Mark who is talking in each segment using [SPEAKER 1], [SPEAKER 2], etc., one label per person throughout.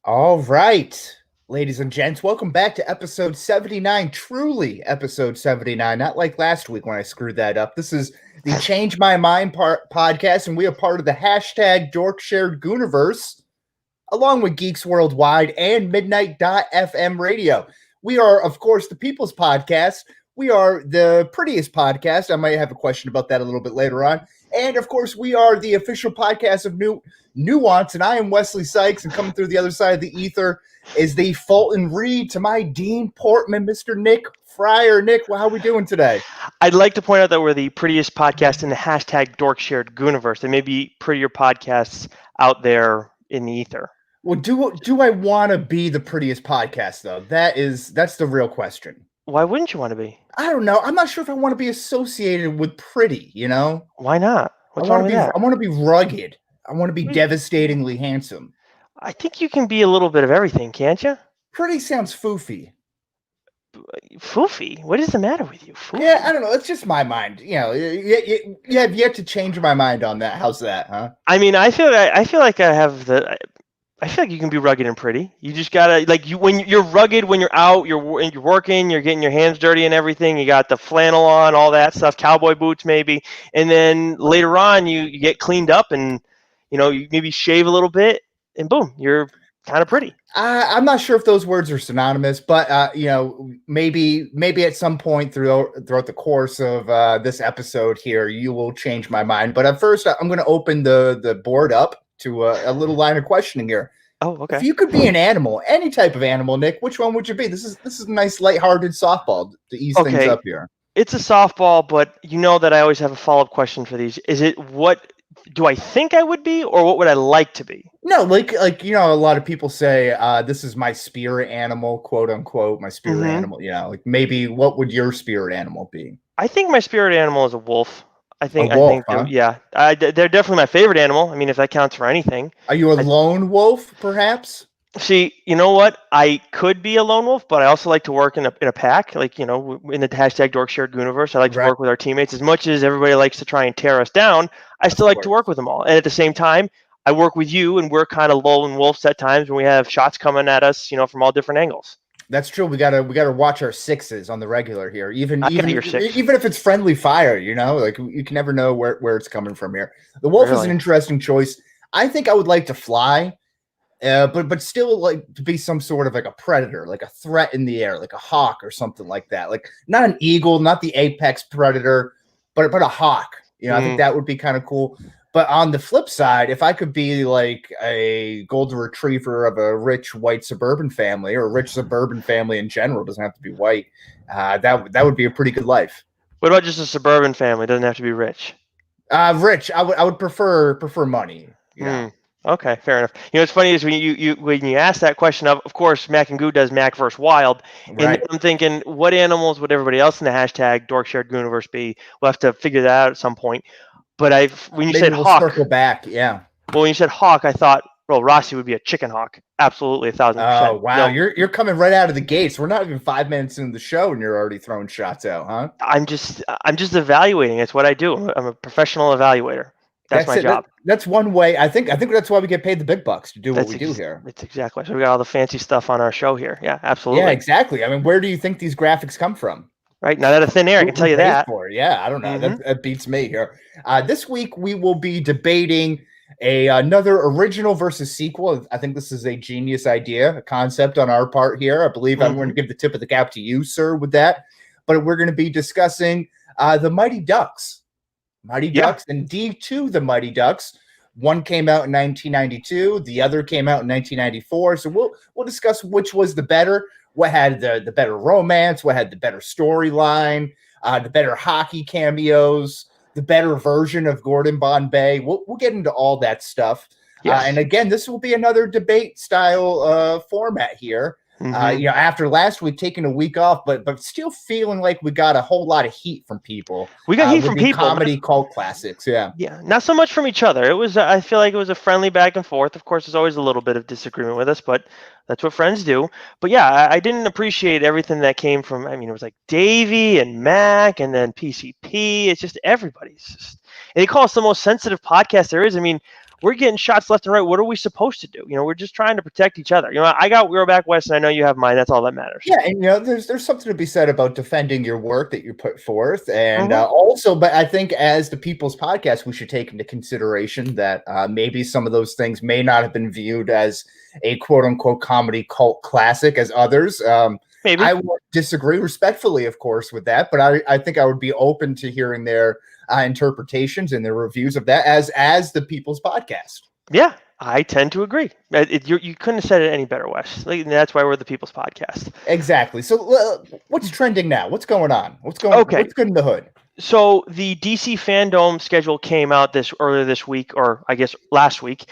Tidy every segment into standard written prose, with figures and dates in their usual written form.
[SPEAKER 1] All right, ladies and gents, welcome back to episode 79. Truly episode 79, not like last week when I screwed that up. This is the Change My Mind podcast, and we are part of the hashtag Dorkshared Gooniverse, along with Geeks Worldwide and Midnight.fm Radio. We are, of course, the People's Podcast. We are the prettiest podcast. I might have a question about that a little bit later on. And, of course, we are the official podcast of Nuance, and I am Wesley Sykes, and coming through the other side of the ether is the Fulton Reed to my Dean Portman, Mr. Nick Fryer. Nick, well, how are we doing today?
[SPEAKER 2] I'd like to point out that we're the prettiest podcast in the hashtag Dorkshared Gooniverse. There may be prettier podcasts out there in the ether.
[SPEAKER 1] Well, do I want to be the prettiest podcast, though? That's the real question.
[SPEAKER 2] Why wouldn't you want to be?
[SPEAKER 1] I don't know. I'm not sure if I want to be associated with pretty, you know?
[SPEAKER 2] Why not? What's wrong with that?
[SPEAKER 1] I want to be rugged. I want to be devastatingly handsome.
[SPEAKER 2] I think you can be a little bit of everything, can't you?
[SPEAKER 1] Pretty sounds foofy.
[SPEAKER 2] Foofy? What is the matter with you? Foofy?
[SPEAKER 1] Yeah, I don't know. It's just my mind. You know, you have yet to change my mind on that. How's that, huh?
[SPEAKER 2] I mean, I feel like I feel like you can be rugged and pretty. You just gotta when you're rugged when you're out, you're working, you're getting your hands dirty and everything. You got the flannel on, all that stuff, cowboy boots maybe, and then later on you get cleaned up and you maybe shave a little bit, and boom, you're kind of pretty.
[SPEAKER 1] I'm not sure if those words are synonymous, but maybe at some point throughout the course of this episode here, you will change my mind. But at first, I'm going to open the board up to a little line of questioning here.
[SPEAKER 2] Oh, okay.
[SPEAKER 1] If you could be an animal, any type of animal, Nick, which one would you be? This is a nice lighthearted softball to ease things up here.
[SPEAKER 2] It's a softball, but you know that I always have a follow-up question for these. Is it what do I think I would be, or what would I like to be?
[SPEAKER 1] No, like a lot of people say, this is my spirit animal, quote unquote, my spirit animal. Like maybe what would your spirit animal be?
[SPEAKER 2] I think my spirit animal is a wolf. I think,
[SPEAKER 1] huh?
[SPEAKER 2] They're definitely my favorite animal. I mean, if that counts for anything.
[SPEAKER 1] Are you a lone wolf, perhaps?
[SPEAKER 2] See, you know what? I could be a lone wolf, but I also like to work in a pack. In the hashtag Dorkshared Gooniverse, I like to work with our teammates. As much as everybody likes to try and tear us down, I still like to work with them all. And at the same time, I work with you, and we're kind of lone wolves at times when we have shots coming at us, from all different angles.
[SPEAKER 1] That's true. We gotta watch our sixes on the regular here. Even if it's friendly fire, you can never know where it's coming from here. The wolf is an interesting choice. I think I would like to fly, but still like to be some sort of like a predator, like a threat in the air, like a hawk or something like that. Like not an eagle, not the apex predator, but a hawk. I think that would be kind of cool. But on the flip side, if I could be like a golden retriever of a rich white suburban family, or a rich suburban family in general, doesn't have to be white, that would be a pretty good life.
[SPEAKER 2] What about just a suburban family? It doesn't have to be rich.
[SPEAKER 1] Rich. I would prefer money.
[SPEAKER 2] Okay, fair enough. It's funny is when you ask that question, of course, Mac and Goo does Mac vs. Wild, and then I'm thinking, what animals would everybody else in the hashtag Dorkshared Gooniverse be? We'll have to figure that out at some point. But when you said hawk,
[SPEAKER 1] circle back, yeah.
[SPEAKER 2] Well, when you said hawk, I thought, well, Rossi would be a chicken hawk. Absolutely, 1,000%.
[SPEAKER 1] Oh wow, you're coming right out of the gates. We're not even 5 minutes into the show, and you're already throwing shots out, huh?
[SPEAKER 2] I'm just evaluating. It's what I do. I'm a professional evaluator. That's my job.
[SPEAKER 1] That's one way. I think that's why we get paid the big bucks to do what we do here.
[SPEAKER 2] It's exactly. So we got all the fancy stuff on our show here. Yeah, absolutely.
[SPEAKER 1] Yeah, exactly. I mean, where do you think these graphics come from?
[SPEAKER 2] Right, not out of thin air, I can tell you that.
[SPEAKER 1] Yeah, I don't know. That beats me here. This week, we will be debating another original versus sequel. I think this is a genius idea, a concept on our part here. I believe I'm going to give the tip of the cap to you, sir, with that. But we're going to be discussing the Mighty Ducks. Mighty Ducks and D2 The Mighty Ducks. One came out in 1992. The other came out in 1994. So we'll discuss which was the better. What had the better romance? What had the better storyline? The better hockey cameos? The better version of Gordon Bombay? We'll get into all that stuff. Yes. And again, this will be another debate style format here. After last week taking a week off, but still feeling like we got a whole lot of heat from people.
[SPEAKER 2] We got heat from people.
[SPEAKER 1] Comedy cult classics, yeah.
[SPEAKER 2] Yeah, not so much from each other. It was. I feel like it was a friendly back and forth. Of course, there's always a little bit of disagreement with us, but that's what friends do. But yeah, I didn't appreciate everything that came from. I mean, it was like Davey and Mac, and then PCP. It's just everybody's. And they call us the most sensitive podcast there is. I mean, we're getting shots left and right. What are we supposed to do? We're just trying to protect each other. I got We're Back West, and I know you have mine. That's all that matters.
[SPEAKER 1] Yeah, and there's something to be said about defending your work that you put forth, and also, but I think as the People's Podcast, we should take into consideration that maybe some of those things may not have been viewed as a quote unquote comedy cult classic as others.
[SPEAKER 2] Maybe
[SPEAKER 1] I would disagree respectfully, of course, with that, but I think I would be open to hearing their interpretations and their reviews of that as the People's Podcast.
[SPEAKER 2] Yeah, I tend to agree. You couldn't have said it any better, Wes. That's why we're the People's Podcast.
[SPEAKER 1] Exactly. So what's trending now? What's going on? What's good in the hood?
[SPEAKER 2] So the DC Fandom schedule came out earlier this week, or I guess last week.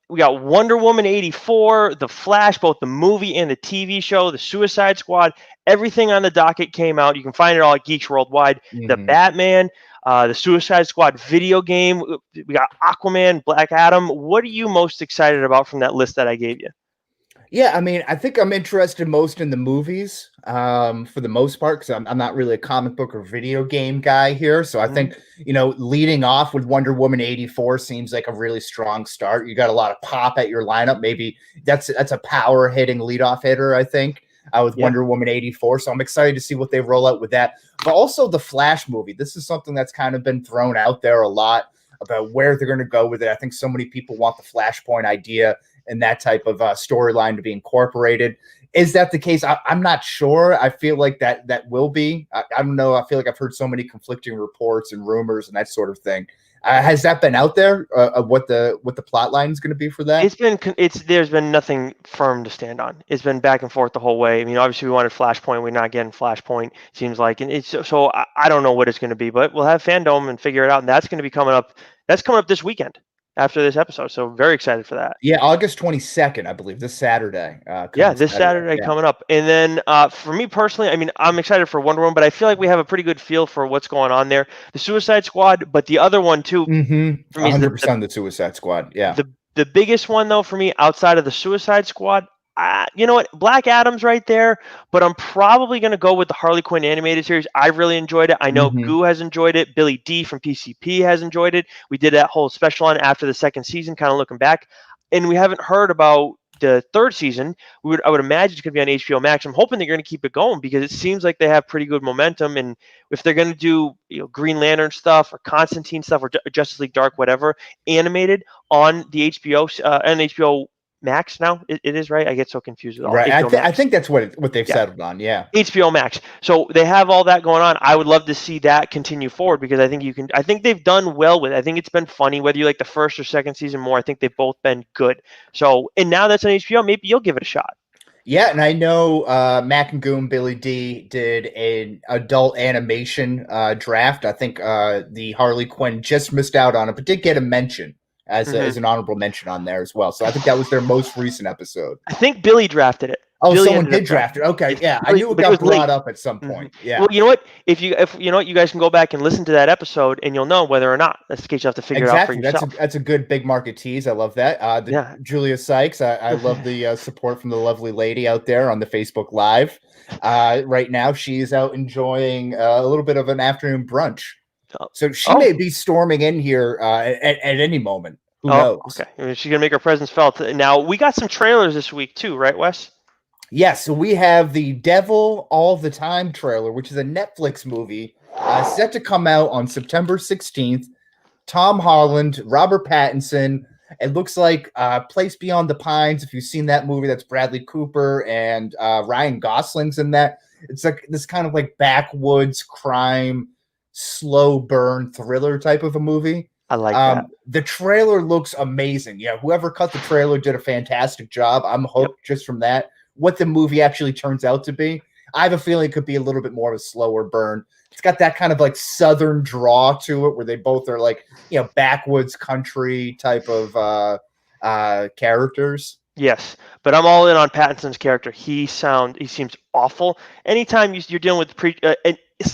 [SPEAKER 2] We got Wonder Woman 84, The Flash, both the movie and the TV show, The Suicide Squad. Everything on the docket came out. You can find it all at Geeks Worldwide. The Batman, the Suicide Squad video game. We got Aquaman, Black Adam. What are you most excited about from that list that I gave you?
[SPEAKER 1] Yeah, I mean, I think I'm interested most in the movies for the most part, because I'm not really a comic book or video game guy here. So I think, leading off with Wonder Woman 84 seems like a really strong start. You got a lot of pop at your lineup. Maybe that's a power hitting leadoff hitter, I think, with Wonder Woman 84. So I'm excited to see what they roll out with that. But also the Flash movie. This is something that's kind of been thrown out there a lot about where they're going to go with it. I think so many people want the Flashpoint idea and that type of storyline to be incorporated. Is that the case? I'm not sure. I feel like that will be. I don't know. I feel like I've heard so many conflicting reports and rumors and that sort of thing. Has that been out there? What the plot line is going to be for that?
[SPEAKER 2] There's been nothing firm to stand on. It's been back and forth the whole way. I mean, obviously we wanted Flashpoint. We're not getting Flashpoint. Seems like, and it's so I don't know what it's going to be, but we'll have Fandom and figure it out. And that's going to be coming up. That's coming up this weekend after this episode. So very excited for that.
[SPEAKER 1] Yeah, August 22nd, I believe, this Saturday.
[SPEAKER 2] This Saturday coming up. And then for me personally, I mean, I'm excited for Wonder Woman, but I feel like we have a pretty good feel for what's going on there. The Suicide Squad, but the other one too.
[SPEAKER 1] For me, 100% the Suicide Squad. Yeah.
[SPEAKER 2] The biggest one though for me outside of the Suicide Squad, you know what? Black Adam's right there, but I'm probably going to go with the Harley Quinn animated series. I really enjoyed it. I know Goo has enjoyed it. Billy D from PCP has enjoyed it. We did that whole special on after the second season, kind of looking back, and we haven't heard about the third season. I would imagine it's going to be on HBO Max. I'm hoping they're going to keep it going because it seems like they have pretty good momentum. And if they're going to do Green Lantern stuff or Constantine stuff or Justice League Dark, whatever, animated on the HBO and HBO Max now, it is, right? I get so confused with all
[SPEAKER 1] right. I think that's what they've settled on. Yeah,
[SPEAKER 2] HBO Max. So they have all that going on. I would love to see that continue forward because I think they've done well with it. I think it's been funny whether you like the first or second season more. I think they've both been good. So and now that's on HBO, maybe you'll give it a shot.
[SPEAKER 1] Yeah, and I know Mac and Goon Billy D did an adult animation draft. I think the Harley Quinn just missed out on it, but did get a mention. As an honorable mention on there as well. So I think that was their most recent episode.
[SPEAKER 2] I think Billy drafted it.
[SPEAKER 1] Oh,
[SPEAKER 2] Billy
[SPEAKER 1] someone did draft it. Okay, yeah. I knew it got brought up at some point. Yeah.
[SPEAKER 2] Well, you know what? If you know what, you guys can go back and listen to that episode and you'll know whether or not. That's the case. You have to figure it out for yourself.
[SPEAKER 1] That's a good big market tease. I love that. Julia Sykes. I love the support from the lovely lady out there on the Facebook Live. Right now, she's out enjoying a little bit of an afternoon brunch. So she may be storming in here at any moment. Who knows?
[SPEAKER 2] Okay. I mean, she's going to make her presence felt. Now, we got some trailers this week too, right, Wes?
[SPEAKER 1] Yes. So we have the Devil All the Time trailer, which is a Netflix movie set to come out on September 16th. Tom Holland, Robert Pattinson. It looks like Place Beyond the Pines. If you've seen that movie, that's Bradley Cooper and Ryan Gosling's in that. It's like this kind of like backwoods crime, slow burn thriller type of a movie.
[SPEAKER 2] I like that.
[SPEAKER 1] The trailer looks amazing. Yeah, whoever cut the trailer did a fantastic job. I'm hooked just from that. What the movie actually turns out to be, I have a feeling it could be a little bit more of a slower burn. It's got that kind of like southern draw to it, where they both are like backwoods country type of characters.
[SPEAKER 2] Yes, but I'm all in on Pattinson's character. He seems awful. Anytime you're dealing with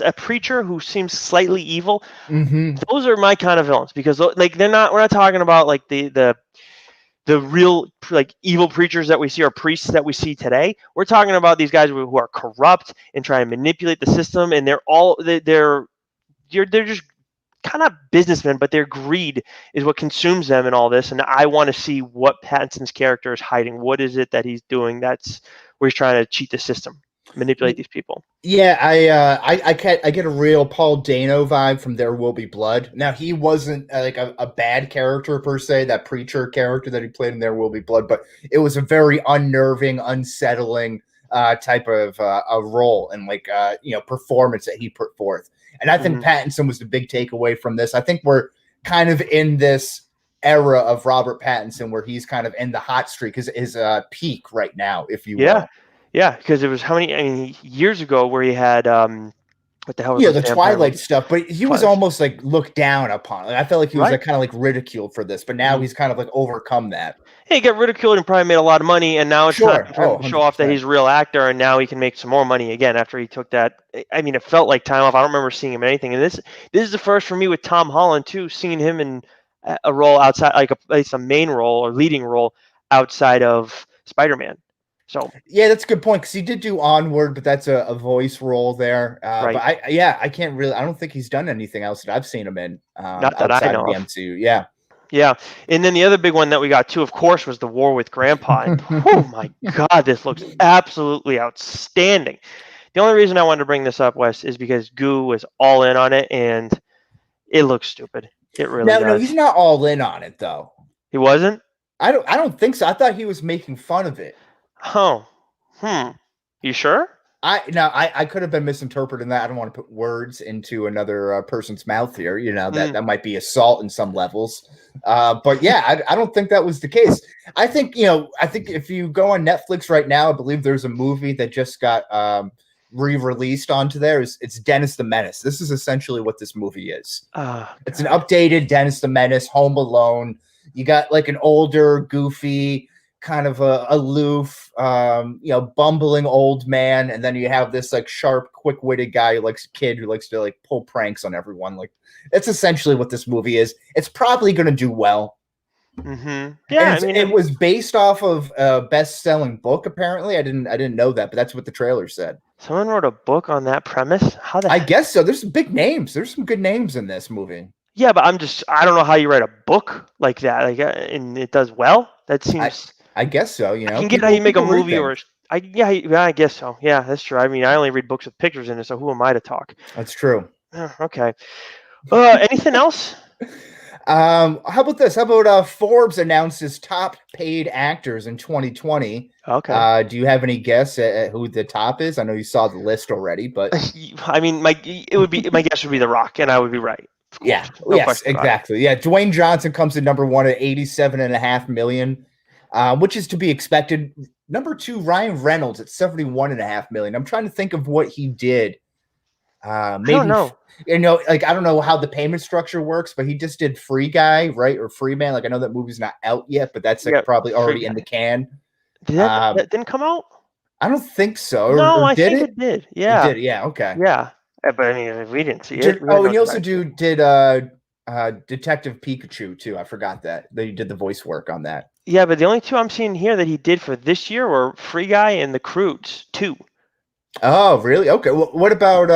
[SPEAKER 2] a preacher who seems slightly evil, those are my kind of villains because like we're not talking about like the real like evil preachers that we see or priests that we see today. We're talking about these guys who are corrupt and trying to manipulate the system, and they're just kind of businessmen, but their greed is what consumes them in all this. And I want to see what Pattinson's character is hiding. What is it that he's doing? That's where he's trying to cheat the system, manipulate these people.
[SPEAKER 1] Yeah, I get a real Paul Dano vibe from There Will Be Blood. Now, he wasn't like a bad character per se, that preacher character that he played in There Will Be Blood, but it was a very unnerving, unsettling type of a role and performance that he put forth. And I think Pattinson was the big takeaway from this. I think we're kind of in this era of Robert Pattinson where he's kind of in the hot streak, his peak right now, if you will.
[SPEAKER 2] Yeah, because it was how many years ago where he had what the hell was
[SPEAKER 1] the Twilight stuff, but he was almost like looked down upon. Like, I felt like he was like kind of like ridiculed for this, but now he's kind of like overcome that.
[SPEAKER 2] He got ridiculed and probably made a lot of money, and now it's time for him to show off that he's a real actor, and now he can make some more money again after he took that. I mean, it felt like time off. I don't remember seeing him in anything, and this is the first for me with Tom Holland too, seeing him in a role outside, like it's a main role or leading role outside of Spider-Man. So
[SPEAKER 1] yeah, that's a good point because he did do Onward, but that's a voice role there.
[SPEAKER 2] Right.
[SPEAKER 1] But I can't really. I don't think he's done anything else that I've seen him in.
[SPEAKER 2] Not that I know
[SPEAKER 1] of the MCU. Yeah.
[SPEAKER 2] Yeah, and then the other big one that we got too, of course, was The War with Grandpa. And, oh my God, this looks absolutely outstanding. The only reason I wanted to bring this up, Wes, is because Goo was all in on it, and it looks stupid. It really does.
[SPEAKER 1] No, he's not all in on it though.
[SPEAKER 2] He wasn't?
[SPEAKER 1] I don't think so. I thought he was making fun of it.
[SPEAKER 2] Oh, you sure?
[SPEAKER 1] I could have been misinterpreting that. I don't want to put words into another person's mouth here. That might be assault in some levels. But yeah, I don't think that was the case. I think if you go on Netflix right now, I believe there's a movie that just got re-released onto there. It's Dennis the Menace. This is essentially what this movie is. It's an updated Dennis the Menace, Home Alone. You got like an older, goofy, kind of a aloof, bumbling old man, and then you have this like sharp, quick-witted guy who likes to like pull pranks on everyone. Like that's essentially what this movie is. It's probably going to do well.
[SPEAKER 2] Yeah,
[SPEAKER 1] it was based off of a best-selling book. Apparently, I didn't know that, but that's what the trailer said.
[SPEAKER 2] Someone wrote a book on that premise.
[SPEAKER 1] I guess so. There's some big names. There's some good names in this movie.
[SPEAKER 2] Yeah, but I don't know how you write a book like that, and it does well. That seems.
[SPEAKER 1] I guess so.
[SPEAKER 2] I can get how you make a movie I guess so. Yeah, that's true. I mean, I only read books with pictures in it, so who am I to talk?
[SPEAKER 1] That's true.
[SPEAKER 2] Okay. Anything else?
[SPEAKER 1] How about this? How about Forbes announced his top paid actors in 2020?
[SPEAKER 2] Okay.
[SPEAKER 1] Do you have any guess at who the top is? I know you saw the list already, but
[SPEAKER 2] I mean, my guess would be The Rock, and I would be right.
[SPEAKER 1] Yeah. Yes, exactly. Yeah. Dwayne Johnson comes in number one at $87.5 million. Which is to be expected. Number two, Ryan Reynolds at $71.5 million. I'm trying to think of what he did. Maybe,
[SPEAKER 2] I don't know.
[SPEAKER 1] I don't know how the payment structure works, but he just did Free Guy, right? Or Free Man. Like I know that movie's not out yet, but that's probably already in the can.
[SPEAKER 2] Did that didn't come out?
[SPEAKER 1] I don't think so.
[SPEAKER 2] No, I think it did. Yeah.
[SPEAKER 1] It did. Yeah. Okay.
[SPEAKER 2] Yeah. But I mean, we didn't see it.
[SPEAKER 1] And he also did Detective Pikachu too. I forgot that they did the voice work on that.
[SPEAKER 2] Yeah, but the only two I'm seeing here that he did for this year were Free Guy and The Croods 2.
[SPEAKER 1] Oh, really? Okay. Well, what about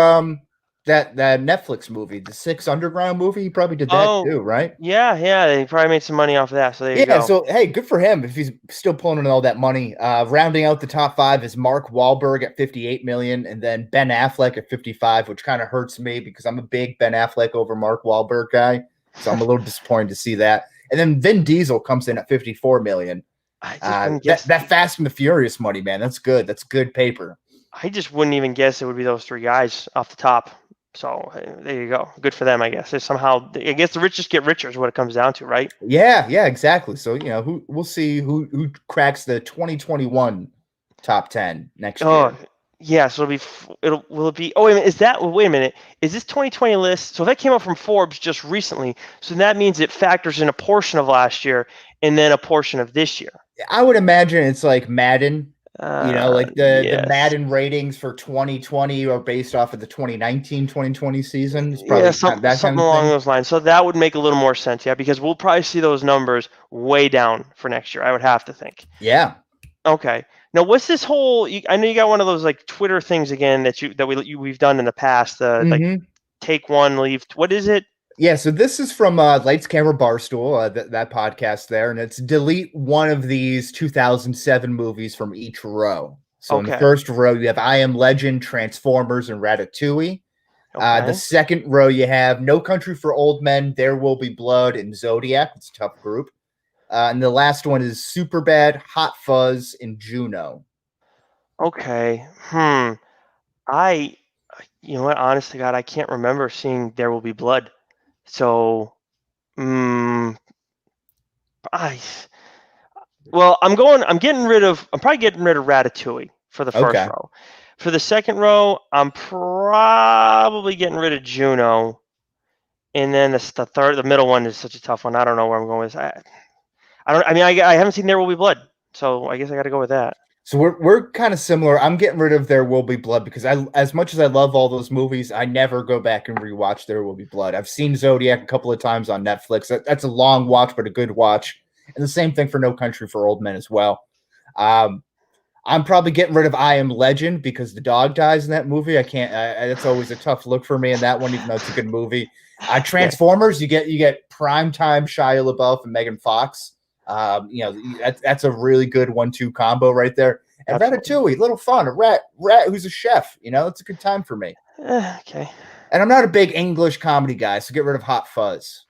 [SPEAKER 1] that Netflix movie, the Six Underground movie? He probably did that too, right?
[SPEAKER 2] Yeah. He probably made some money off of that. So there you go.
[SPEAKER 1] Yeah. So hey, good for him if he's still pulling in all that money. Rounding out the top five is Mark Wahlberg at $58 million, and then Ben Affleck at $55 million, which kind of hurts me because I'm a big Ben Affleck over Mark Wahlberg guy. So I'm a little disappointed to see that. And then Vin Diesel comes in at $54 million. That Fast and the Furious money, man. That's good. That's good paper.
[SPEAKER 2] I just wouldn't even guess it would be those three guys off the top. So there you go. Good for them, I guess. Somehow, I guess the richest get richer is what it comes down to, right?
[SPEAKER 1] Yeah, exactly. So we'll see who cracks the 2021 top 10 next year.
[SPEAKER 2] Yeah, so will it be? Oh, wait a minute. Is this 2020 list? So that came up from Forbes just recently. So that means it factors in a portion of last year and then a portion of this year.
[SPEAKER 1] I would imagine it's like Madden. The Madden ratings for 2020 are based off of the 2019-2020 season. It's probably
[SPEAKER 2] something along those lines. So that would make a little more sense, because we'll probably see those numbers way down for next year. I would have to think.
[SPEAKER 1] Yeah.
[SPEAKER 2] Okay. Now, what's this whole? I know you got one of those like Twitter things again that we've done in the past. Like take one, leave. What is it?
[SPEAKER 1] Yeah, so this is from Lights Camera Barstool, that podcast there, and it's delete one of these 2007 movies from each row. So in the
[SPEAKER 2] Okay.
[SPEAKER 1] first row, you have I Am Legend, Transformers, and Ratatouille. The
[SPEAKER 2] Okay.
[SPEAKER 1] second row, you have No Country for Old Men, There Will Be Blood, and Zodiac. It's a tough group. And the last one is Superbad, Hot Fuzz, and Juno.
[SPEAKER 2] Okay. You know what? Honest to God, I can't remember seeing There Will Be Blood. So, I. Well, I'm probably getting rid of Ratatouille for the first
[SPEAKER 1] Okay.
[SPEAKER 2] row. For the second row, I'm probably getting rid of Juno. And then the middle one is such a tough one. I don't know where I'm going with. I haven't seen There Will Be Blood, so I guess I got to go with that.
[SPEAKER 1] So we're kind of similar. I'm getting rid of There Will Be Blood because as much as I love all those movies, I never go back and rewatch There Will Be Blood. I've seen Zodiac a couple of times on Netflix. That's a long watch, but a good watch. And the same thing for No Country for Old Men as well. I'm probably getting rid of I Am Legend because the dog dies in that movie. I can't. That's always a tough look for me in that one, even though it's a good movie. Transformers, you get primetime Shia LaBeouf and Megan Fox. That's a really good 1-2 combo right there. And Ratatouille, little fun. A rat who's a chef. It's a good time for me.
[SPEAKER 2] Okay.
[SPEAKER 1] And I'm not a big English comedy guy, so get rid of Hot Fuzz.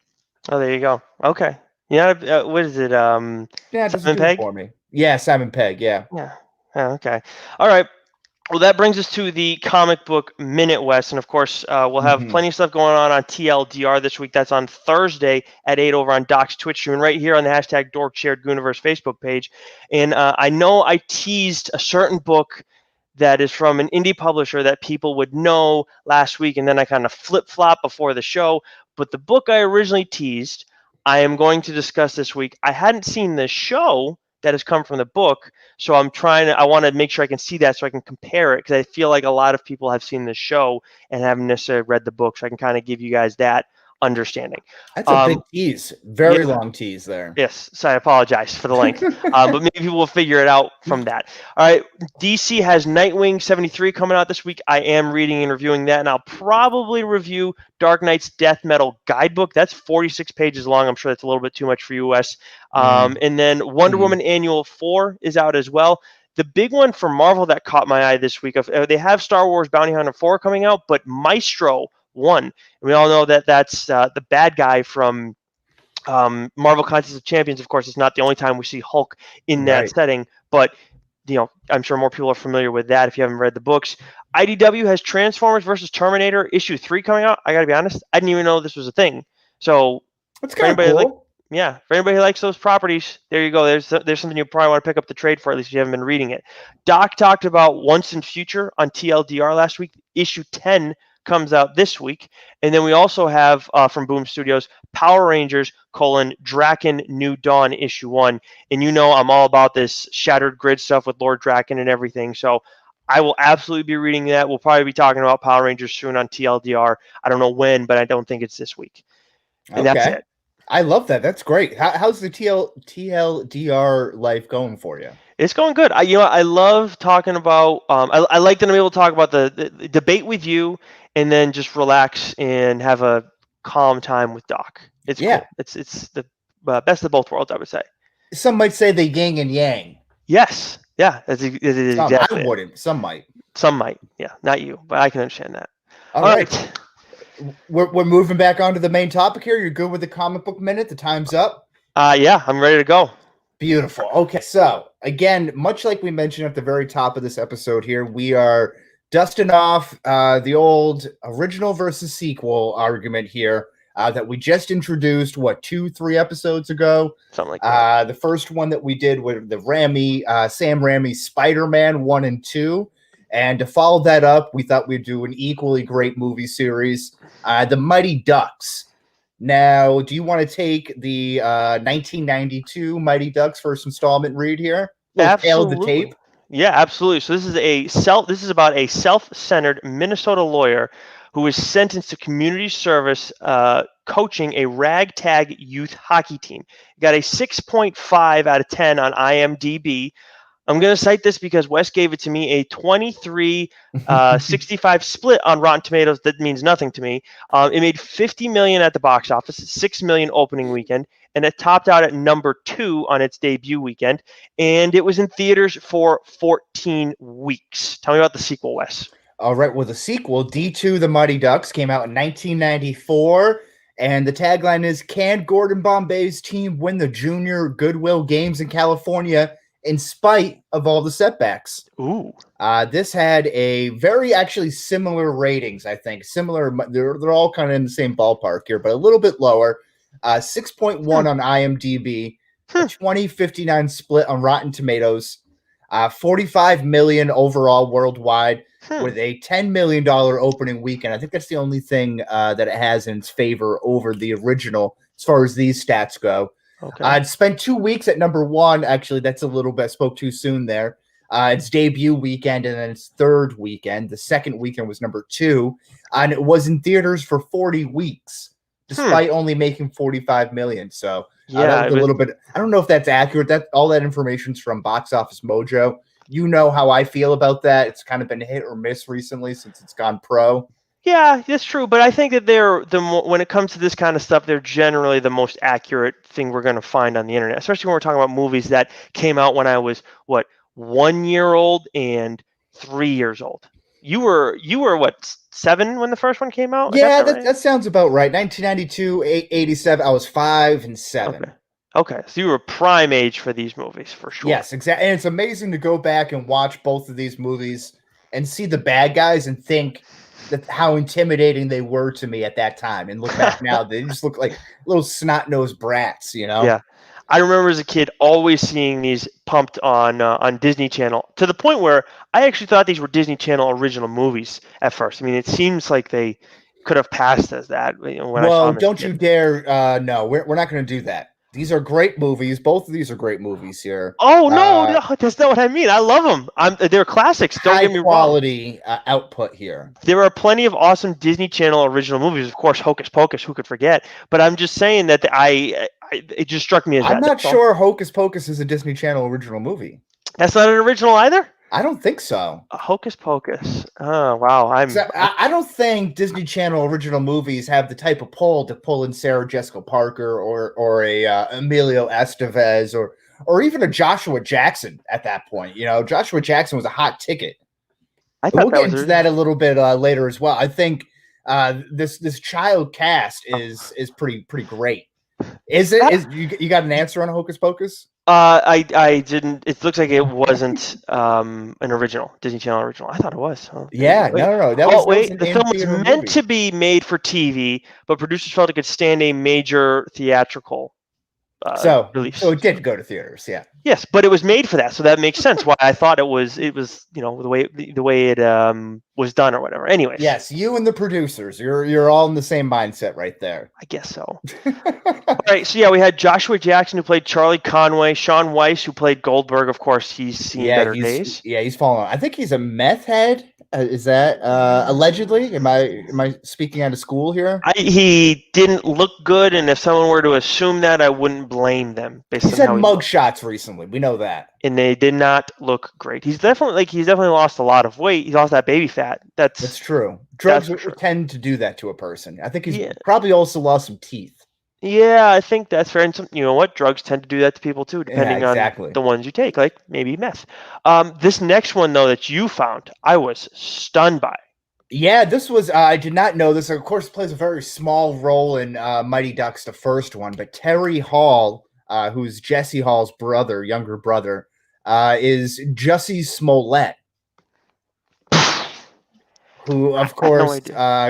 [SPEAKER 2] Oh, there you go. Okay. Yeah. What is it?
[SPEAKER 1] Yeah, it doesn't do it for me. Yeah, Simon Pegg. Yeah.
[SPEAKER 2] Yeah. Oh, okay. All right. Well, that brings us to the comic book minute, Wes, and of course, we'll have plenty of stuff going on TLDR this week. That's on Thursday at 8 over on Doc's Twitch stream, and right here on the hashtag Dork Shared Gooniverse Facebook page. And I know I teased a certain book that is from an indie publisher that people would know last week, and then I kind of flip-flop before the show. But the book I originally teased, I am going to discuss this week. I hadn't seen the show that has come from the book, so I want to make sure I can see that so I can compare it, because I feel like a lot of people have seen the show and haven't necessarily read the book, so I can kind of give you guys that understanding.
[SPEAKER 1] That's a big tease. Very long tease there.
[SPEAKER 2] Yes, so I apologize for the length, but maybe people will figure it out from that. All right, DC has Nightwing 73 coming out this week. I am reading and reviewing that, and I'll probably review Dark Knight's Death Metal Guidebook. That's 46 pages long. I'm sure that's a little bit too much for you, Wes. And then Wonder Woman Annual 4 is out as well. The big one for Marvel that caught my eye this week, they have Star Wars Bounty Hunter 4 coming out, but Maestro 1. And we all know that that's the bad guy from Marvel Contest of Champions. Of course, it's not the only time we see Hulk in that setting, but I'm sure more people are familiar with that if you haven't read the books. IDW has Transformers versus Terminator issue 3 coming out. I got to be honest, I didn't even know this was a thing. So
[SPEAKER 1] that's kind of cool.
[SPEAKER 2] For anybody who likes those properties, there you go. There's something you probably want to pick up the trade for, at least if you haven't been reading it. Doc talked about Once and Future on TLDR last week. Issue 10 comes out this week. And then we also have from Boom Studios, Power Rangers, Draken New Dawn issue 1. And I'm all about this Shattered Grid stuff with Lord Draken and everything. So I will absolutely be reading that. We'll probably be talking about Power Rangers soon on TLDR. I don't know when, but I don't think it's this week. And that's it.
[SPEAKER 1] I love that. That's great. How's the TLDR life going for you?
[SPEAKER 2] It's going good. I love talking about. I like that I'm able to talk about the debate with you, and then just relax and have a calm time with Doc. It's cool. It's the best of both worlds, I would say.
[SPEAKER 1] Some might say the yin and yang.
[SPEAKER 2] Yes. Yeah. That's exactly.
[SPEAKER 1] I wouldn't. Some might.
[SPEAKER 2] Some might. Yeah. Not you, but I can understand that.
[SPEAKER 1] All right. We're moving back onto the main topic here. You're good with the comic book minute? The time's up?
[SPEAKER 2] Yeah, I'm ready to go.
[SPEAKER 1] Beautiful. Okay, so again, much like we mentioned at the very top of this episode here, we are dusting off the old original versus sequel argument here that we just introduced, 2-3 episodes ago?
[SPEAKER 2] Something like that.
[SPEAKER 1] The first one that we did with the Sam Raimi Spider-Man 1 and 2. And to follow that up, we thought we'd do an equally great movie series, The Mighty Ducks. Now, do you want to take the 1992 Mighty Ducks first installment read here?
[SPEAKER 2] Absolutely.
[SPEAKER 1] The tape?
[SPEAKER 2] Yeah, absolutely. So this is about a self-centered Minnesota lawyer who is sentenced to community service coaching a ragtag youth hockey team. Got a 6.5 out of 10 on IMDb. I'm going to cite this because Wes gave it to me, a 23-65 split on Rotten Tomatoes. That means nothing to me. It made $50 million at the box office, $6 million opening weekend, and it topped out at number 2 on its debut weekend. And it was in theaters for 14 weeks. Tell me about the sequel, Wes.
[SPEAKER 1] All right. Well, the sequel, D2 The Mighty Ducks, came out in 1994. And the tagline is, can Gordon Bombay's team win the Junior Goodwill Games in California in spite of all the setbacks?
[SPEAKER 2] Ooh.
[SPEAKER 1] This had a very actually similar ratings, I think. Similar, they're all kind of in the same ballpark here, but a little bit lower. 6.1 on IMDb, a 20/59 split on Rotten Tomatoes, 45 million overall worldwide, with a $10 million opening weekend. I think that's the only thing that it has in its favor over the original as far as these stats go.
[SPEAKER 2] Okay.
[SPEAKER 1] I'd spent 2 weeks at number 1. Actually, that's a little bit, spoke too soon there. Its debut weekend and then its third weekend. The second weekend was number 2, and it was in theaters for 40 weeks, despite only making 45 million. So that was a little bit. I don't know if that's accurate. That all that information's from Box Office Mojo. You know how I feel about that. It's kind of been hit or miss recently since it's gone pro.
[SPEAKER 2] Yeah, that's true. But I think that when it comes to this kind of stuff, they're generally the most accurate thing we're going to find on the internet, especially when we're talking about movies that came out when I was, 1 year old and 3 years old. You were 7 when the first one came out?
[SPEAKER 1] Yeah, that sounds about right. 1992, 87. I was 5 and 7.
[SPEAKER 2] Okay, so you were prime age for these movies, for sure.
[SPEAKER 1] Yes, exactly. And it's amazing to go back and watch both of these movies and see the bad guys and think that how intimidating they were to me at that time. And look back now, they just look like little snot-nosed brats, you know?
[SPEAKER 2] Yeah. I remember as a kid always seeing these pumped on Disney Channel, to the point where I actually thought these were Disney Channel original movies at first. I mean, it seems like they could have passed as that. When I saw them
[SPEAKER 1] don't you dare. No, we're not going to do that. These are great movies. Both of these are great movies here.
[SPEAKER 2] Oh, no, that's not what I mean. I love them. They're classics. Don't get me wrong.
[SPEAKER 1] High quality output here.
[SPEAKER 2] There are plenty of awesome Disney Channel original movies. Of course, Hocus Pocus, who could forget? But I'm just saying that it just struck me as
[SPEAKER 1] I'm not sure Hocus Pocus is a Disney Channel original movie.
[SPEAKER 2] That's not an original either?
[SPEAKER 1] I don't think so.
[SPEAKER 2] Hocus Pocus. Oh, wow.
[SPEAKER 1] I don't think Disney Channel original movies have the type of pull to pull in Sarah Jessica Parker or a Emilio Estevez or even a Joshua Jackson at that point. You know, Joshua Jackson was a hot ticket. We'll get into that a little bit later as well. I think this child cast is pretty great. Is it? You got an answer on Hocus Pocus?
[SPEAKER 2] I didn't. It looks like it wasn't an original Disney Channel original. I thought it was. Oh,
[SPEAKER 1] yeah, no.
[SPEAKER 2] The film was meant to be made for TV, but producers felt it could stand a major theatrical release.
[SPEAKER 1] So it did go to theaters. Yeah.
[SPEAKER 2] Yes, but it was made for that, so that makes sense. Why I thought it was the way it was done or whatever. Anyways.
[SPEAKER 1] Yes, you and the producers, you're all in the same mindset right there.
[SPEAKER 2] I guess so. All right, so yeah, we had Joshua Jackson who played Charlie Conway, Sean Weiss who played Goldberg. Of course, he's seen better days.
[SPEAKER 1] Yeah, he's fallen. I think he's a meth head. Is that allegedly? Am I speaking out of school here?
[SPEAKER 2] He didn't look good, and if someone were to assume that, I wouldn't blame them.
[SPEAKER 1] He's had mug shots recently. We know that,
[SPEAKER 2] and they did not look great. He's definitely lost a lot of weight. He's lost that baby fat. That's
[SPEAKER 1] true. Drugs tend to do that to a person. I think he's probably also lost some teeth.
[SPEAKER 2] Yeah, I think that's fair. And you know what? Drugs tend to do that to people too, depending on the ones you take, like maybe meth. This next one, though, that you found, I was stunned by.
[SPEAKER 1] Yeah, this was, I did not know this. Of course, plays a very small role in Mighty Ducks, the first one. But Terry Hall, who's Jesse Hall's younger brother, is Jussie Smollett. Who, of course,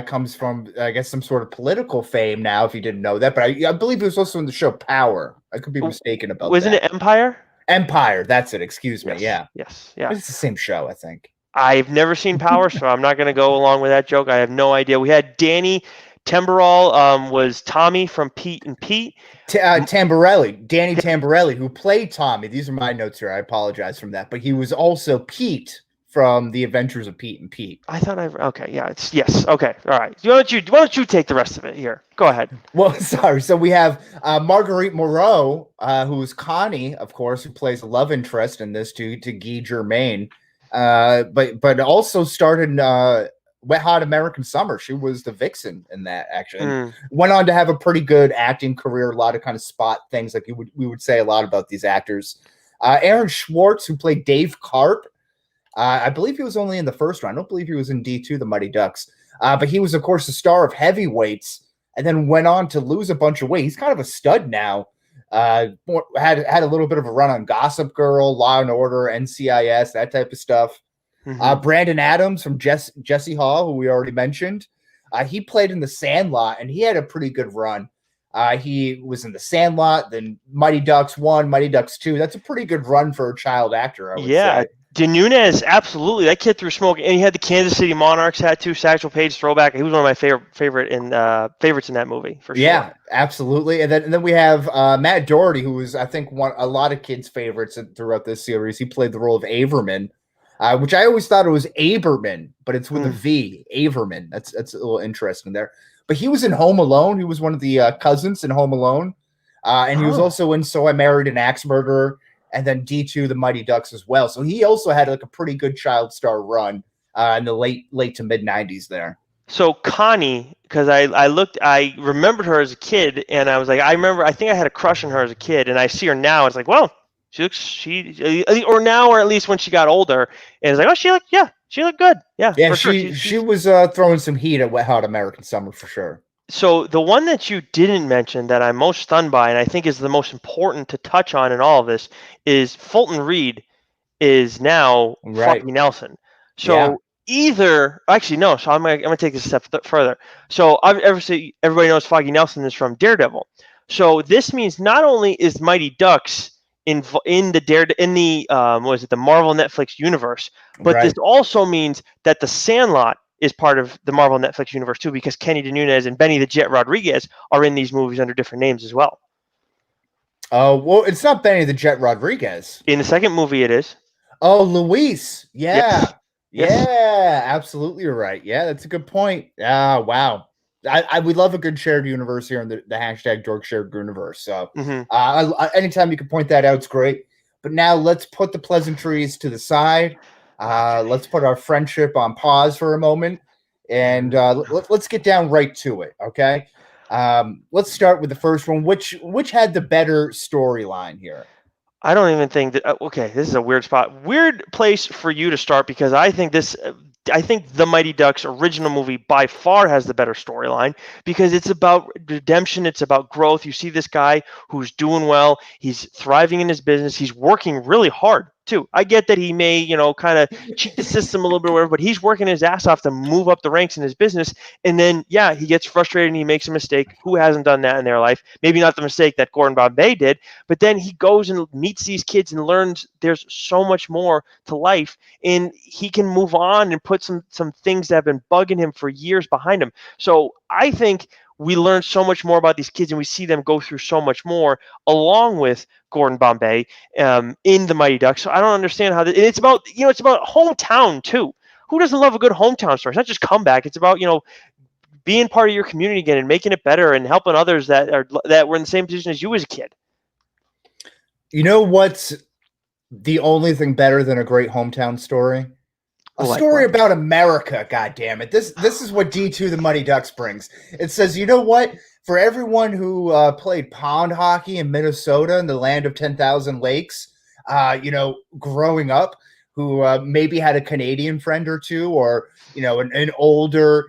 [SPEAKER 1] comes from, I guess, some sort of political fame now, if you didn't know that. But I believe he was also in the show Power. I could be mistaken about that.
[SPEAKER 2] Wasn't it Empire?
[SPEAKER 1] Empire, that's it. Excuse me.
[SPEAKER 2] Yes.
[SPEAKER 1] Yeah.
[SPEAKER 2] Yeah.
[SPEAKER 1] It's the same show, I think.
[SPEAKER 2] I've never seen Power, so I'm not going to go along with that joke. I have no idea. We had Danny Tamborel, was Tommy from Pete and Pete.
[SPEAKER 1] Danny Tamborelli, who played Tommy. These are my notes here. I apologize from that. But he was also Pete from The Adventures of Pete and Pete.
[SPEAKER 2] I thought okay, yeah, it's yes, okay, all right. Why don't you take the rest of it here? Go ahead.
[SPEAKER 1] Well, sorry. So we have Marguerite Moreau, who's Connie, of course, who plays a love interest in this to Guy Germain, but also starred in Wet Hot American Summer. She was the vixen in that, actually. And went on to have a pretty good acting career. A lot of kind of spot things, like we would say a lot about these actors. Aaron Schwartz, who played Dave Karp. I believe he was only in the first one. I don't believe he was in D2, The Mighty Ducks. But he was, of course, the star of Heavyweights, and then went on to lose a bunch of weight. He's kind of a stud now. Had a little bit of a run on Gossip Girl, Law and Order, NCIS, that type of stuff. Brandon Adams from Jesse Hall, who we already mentioned. He played in The Sandlot, and he had a pretty good run. He was in The Sandlot, then Mighty Ducks 1, Mighty Ducks 2. That's a pretty good run for a child actor, I would say.
[SPEAKER 2] De Nunez, absolutely. That kid threw smoke, and he had the Kansas City Monarchs hat too. Satchel Paige throwback. He was one of my favorites in that movie for sure.
[SPEAKER 1] Yeah, absolutely. And then we have Matt Doherty, who was, I think, a lot of kids' favorites throughout this series. He played the role of Averman, which I always thought it was Aberman, but it's with a V. Averman. That's a little interesting there. But he was in Home Alone. He was one of the cousins in Home Alone, and he was also in So I Married an Axe Murderer. And then D2, The Mighty Ducks as well. So he also had like a pretty good child star run in the late to mid 90s there.
[SPEAKER 2] So Connie, because I remembered her as a kid, and I was like, I think I had a crush on her as a kid, and I see her now. It's like, well, or now, or at least when she got older, and it's like, oh, she looked good. Yeah,
[SPEAKER 1] yeah,
[SPEAKER 2] for
[SPEAKER 1] she was throwing some heat at Wet Hot American Summer for sure.
[SPEAKER 2] So the one that you didn't mention that I'm most stunned by, and I think is the most important to touch on in all of this, is Fulton Reed is now Foggy Nelson. So actually no. So I'm gonna take this a step further. So everybody knows Foggy Nelson is from Daredevil. So this means not only is Mighty Ducks in the Marvel Netflix universe, but this also means that the Sandlot is part of the Marvel Netflix universe too, because Kenny De Nunez and Benny the Jet Rodriguez are in these movies under different names as well.
[SPEAKER 1] Well, it's not Benny the Jet Rodriguez.
[SPEAKER 2] In the second movie, it is.
[SPEAKER 1] Oh, Luis. Yeah.
[SPEAKER 2] Yes.
[SPEAKER 1] Yeah, absolutely right. Yeah, that's a good point. Wow. We love a good shared universe here in the hashtag Dork Shared Universe. So anytime you can point that out, it's great. But now let's put the pleasantries to the side. Let's put our friendship on pause for a moment, and let's get down right to it. Okay, let's start with the first one. Which had the better storyline here?
[SPEAKER 2] I don't even think that. Okay, this is a weird place for you to start, because I think the Mighty Ducks original movie by far has the better storyline, because it's about redemption. It's about growth. You see this guy who's doing well. He's thriving in his business. He's working really hard too. I get that he may, kind of cheat the system a little bit or whatever, but he's working his ass off to move up the ranks in his business. And then, he gets frustrated and he makes a mistake. Who hasn't done that in their life? Maybe not the mistake that Gordon Bombay did, but then he goes and meets these kids and learns there's so much more to life, and he can move on and put some things that have been bugging him for years behind him. So I think we learn so much more about these kids, and we see them go through so much more, along with Gordon Bombay in the Mighty Ducks. So I don't understand how it's about hometown too. Who doesn't love a good hometown story? It's not just comeback. It's about being part of your community again and making it better and helping others that were in the same position as you as a kid.
[SPEAKER 1] You know what's the only thing better than a great hometown story? A story about America, goddammit. This is what D2 The Mighty Ducks brings. It says, you know what? For everyone who played pond hockey in Minnesota in the land of 10,000 lakes, growing up, who maybe had a Canadian friend or two, or, an older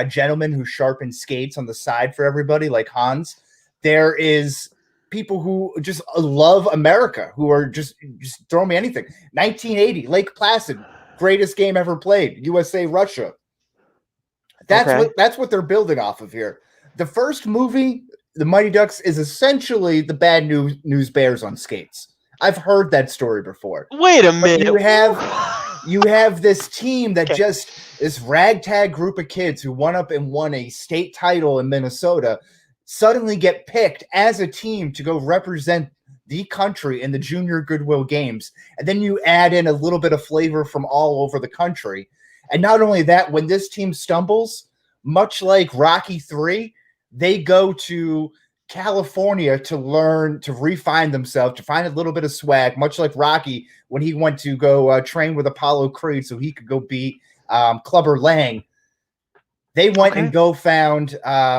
[SPEAKER 1] gentleman who sharpened skates on the side for everybody, like Hans, there is people who just love America, who are just throw me anything. 1980, Lake Placid. Greatest game ever played, USA Russia. That's what they're building off of here. The first movie, The Mighty Ducks, is essentially the Bad News Bears on skates. I've heard that story before.
[SPEAKER 2] Wait a minute.
[SPEAKER 1] You have this team that this ragtag group of kids who won a state title in Minnesota suddenly get picked as a team to go represent the country in the Junior Goodwill Games. And then you add in a little bit of flavor from all over the country. And not only that, when this team stumbles, much like Rocky 3, they go to California to learn, to refine themselves, to find a little bit of swag, much like Rocky when he went to go train with Apollo Creed so he could go beat Clubber Lang. They went and go found,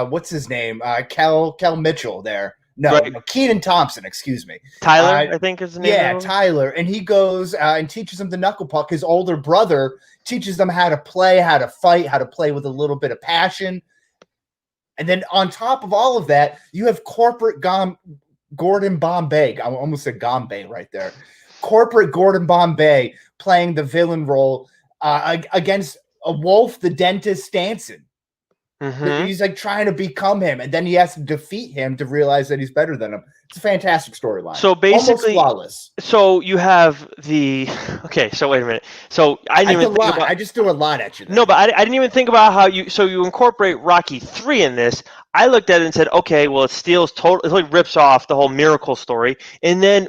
[SPEAKER 1] what's his name? Kel Mitchell there. No, Keaton Thompson, excuse me.
[SPEAKER 2] Tyler, I think is the name.
[SPEAKER 1] Yeah, Tyler. And he goes and teaches them the knuckle puck. His older brother teaches them how to play, how to fight, how to play with a little bit of passion. And then on top of all of that, you have corporate Gordon Bombay. I almost said Bombay right there. Corporate Gordon Bombay playing the villain role against a Wolf the Dentist Stanson. Mm-hmm. He's like trying to become him, and then he has to defeat him to realize that he's better than him. It's a fantastic storyline.
[SPEAKER 2] So basically,
[SPEAKER 1] almost flawless.
[SPEAKER 2] So you have the So wait a minute. So I didn't even think about.
[SPEAKER 1] I just threw a lot at you there.
[SPEAKER 2] No, but I didn't even think about how you. So you incorporate Rocky 3 in this. I looked at it and said, okay, well, it totally rips off the whole miracle story. And then,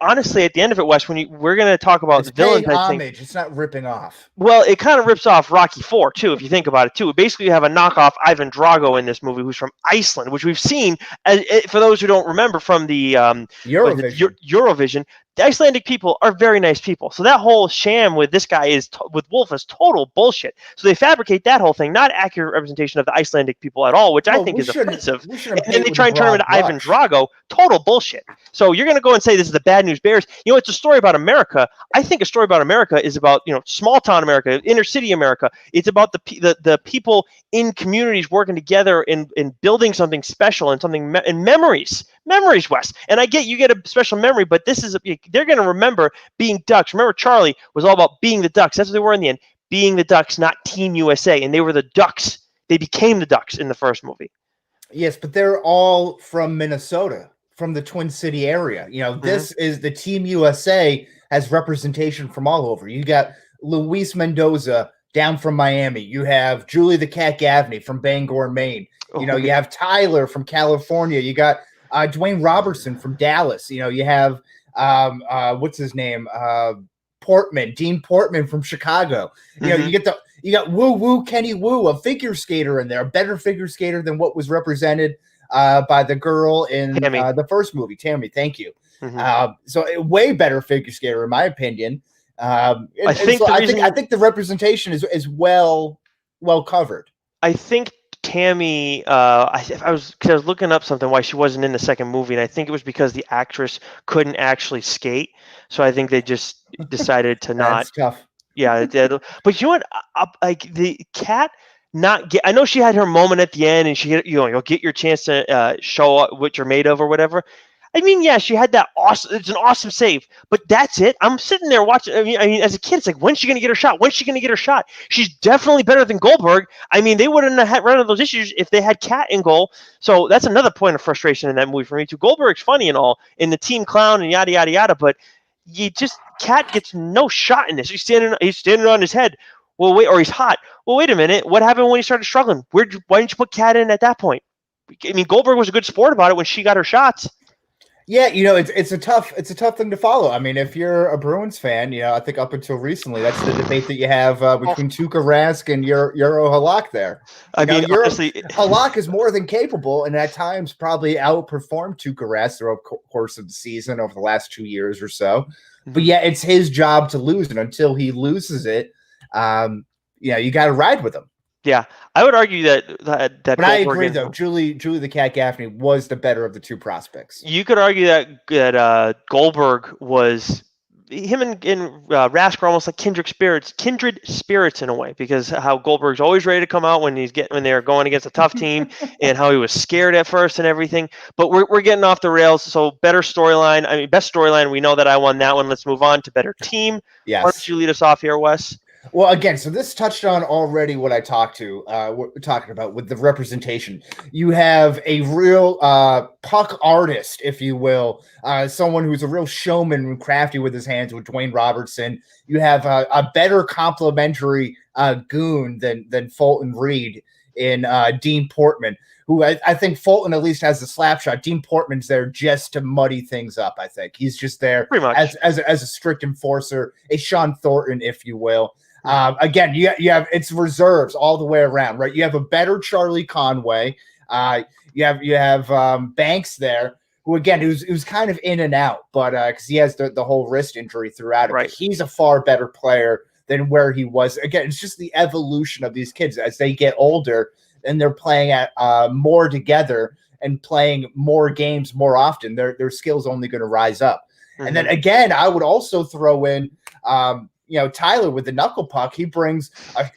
[SPEAKER 2] honestly, at the end of it, Wes, we're going to talk about
[SPEAKER 1] the villains, homage. It's not ripping off.
[SPEAKER 2] Well, it kind of rips off Rocky 4 too, if you think about it too. Basically, you have a knockoff Ivan Drago in this movie, who's from Iceland, which we've seen. For those who don't remember from the Eurovision. The Icelandic people are very nice people. So that whole sham with this guy with Wolf is total bullshit. So they fabricate that whole thing, not accurate representation of the Icelandic people at all, which I think is offensive. And then they try and turn him into Ivan Drago. Total bullshit. So you're going to go and say this is the bad news bears. You know, it's a story about America. I think a story about America is about, small town America, inner city America. It's about the people in communities working together in building something special and something in memories, Wes. And I get you get a special memory, but they're going to remember being Ducks. Remember, Charlie was all about being the Ducks. That's what they were in the end, being the Ducks, not Team USA. And they were the Ducks. They became the Ducks in the first movie.
[SPEAKER 1] Yes, but they're all from Minnesota, from the Twin City area. This is the Team USA has representation from all over. You got Luis Mendoza down from Miami. You have Julie the Cat Gaffney from Bangor, Maine. You have Tyler from California. You got Dwayne Robertson from Dallas. You have what's his name? Dean Portman from Chicago. You got Woo Kenny Wu, a figure skater in there, a better figure skater than what was represented by the girl in the first movie, Tammy. Thank you. Mm-hmm. So a way better figure skater, in my opinion. I think the representation is well covered.
[SPEAKER 2] I think Tammy, I was looking up something why she wasn't in the second movie, and I think it was because the actress couldn't actually skate. So I think they just decided to not.
[SPEAKER 1] That's tough.
[SPEAKER 2] Yeah, but you know what? Like the cat. I know she had her moment at the end, and you'll get your chance to show what you're made of or whatever. I mean, yeah, she had that awesome. It's an awesome save, but that's it. I'm sitting there watching. I mean, as a kid, it's like, when's she gonna get her shot? When's she gonna get her shot? She's definitely better than Goldberg. I mean, they wouldn't have run into those issues if they had Kat in goal. So that's another point of frustration in that movie for me too. Goldberg's funny and all, in the team clown and yada yada yada, but Kat gets no shot in this. He's standing on his head. Well, wait, or he's hot. Well, wait a minute. What happened when he started struggling? Why didn't you put Kat in at that point? I mean, Goldberg was a good sport about it when she got her shots.
[SPEAKER 1] Yeah, it's a tough thing to follow. I mean, if you're a Bruins fan, I think up until recently, that's the debate that you have between Tuukka Rask and Euro Halak there. Honestly, Halak is more than capable, and at times probably outperformed Tuukka Rask throughout the course of the season over the last 2 years or so. But yeah, it's his job to lose, and until he loses it, you got to ride with him.
[SPEAKER 2] Yeah, I would argue that. But
[SPEAKER 1] Goldberg, I agree, though. Julie the Cat Gaffney was the better of the two prospects.
[SPEAKER 2] You could argue that Goldberg was him and Rask are almost like kindred spirits in a way, because how Goldberg's always ready to come out when they're going against a tough team, and how he was scared at first and everything. But we're getting off the rails. So better storyline. I mean, best storyline. We know that I won that one. Let's move on to better team.
[SPEAKER 1] Yes.
[SPEAKER 2] Why don't you lead us off here, Wes?
[SPEAKER 1] Well, again, so this touched on already what we're talking about with the representation. You have a real puck artist, if you will, someone who's a real showman and crafty with his hands with Dwayne Robertson. You have a better complementary goon than Fulton Reed in Dean Portman, who I think Fulton at least has the slap shot. Dean Portman's there just to muddy things up, I think. He's just there
[SPEAKER 2] Pretty much.
[SPEAKER 1] as a strict enforcer, a Sean Thornton, if you will. Again, you have it's reserves all the way around, right? You have a better Charlie Conway. You have Banks there, who again, who's kind of in and out, but because he has the whole wrist injury throughout it.
[SPEAKER 2] Right.
[SPEAKER 1] But he's a far better player than where he was. Again, it's just the evolution of these kids as they get older and they're playing at more together and playing more games more often. Their skills only going to rise up. And then again, I would also throw in Tyler with the knuckle puck. He brings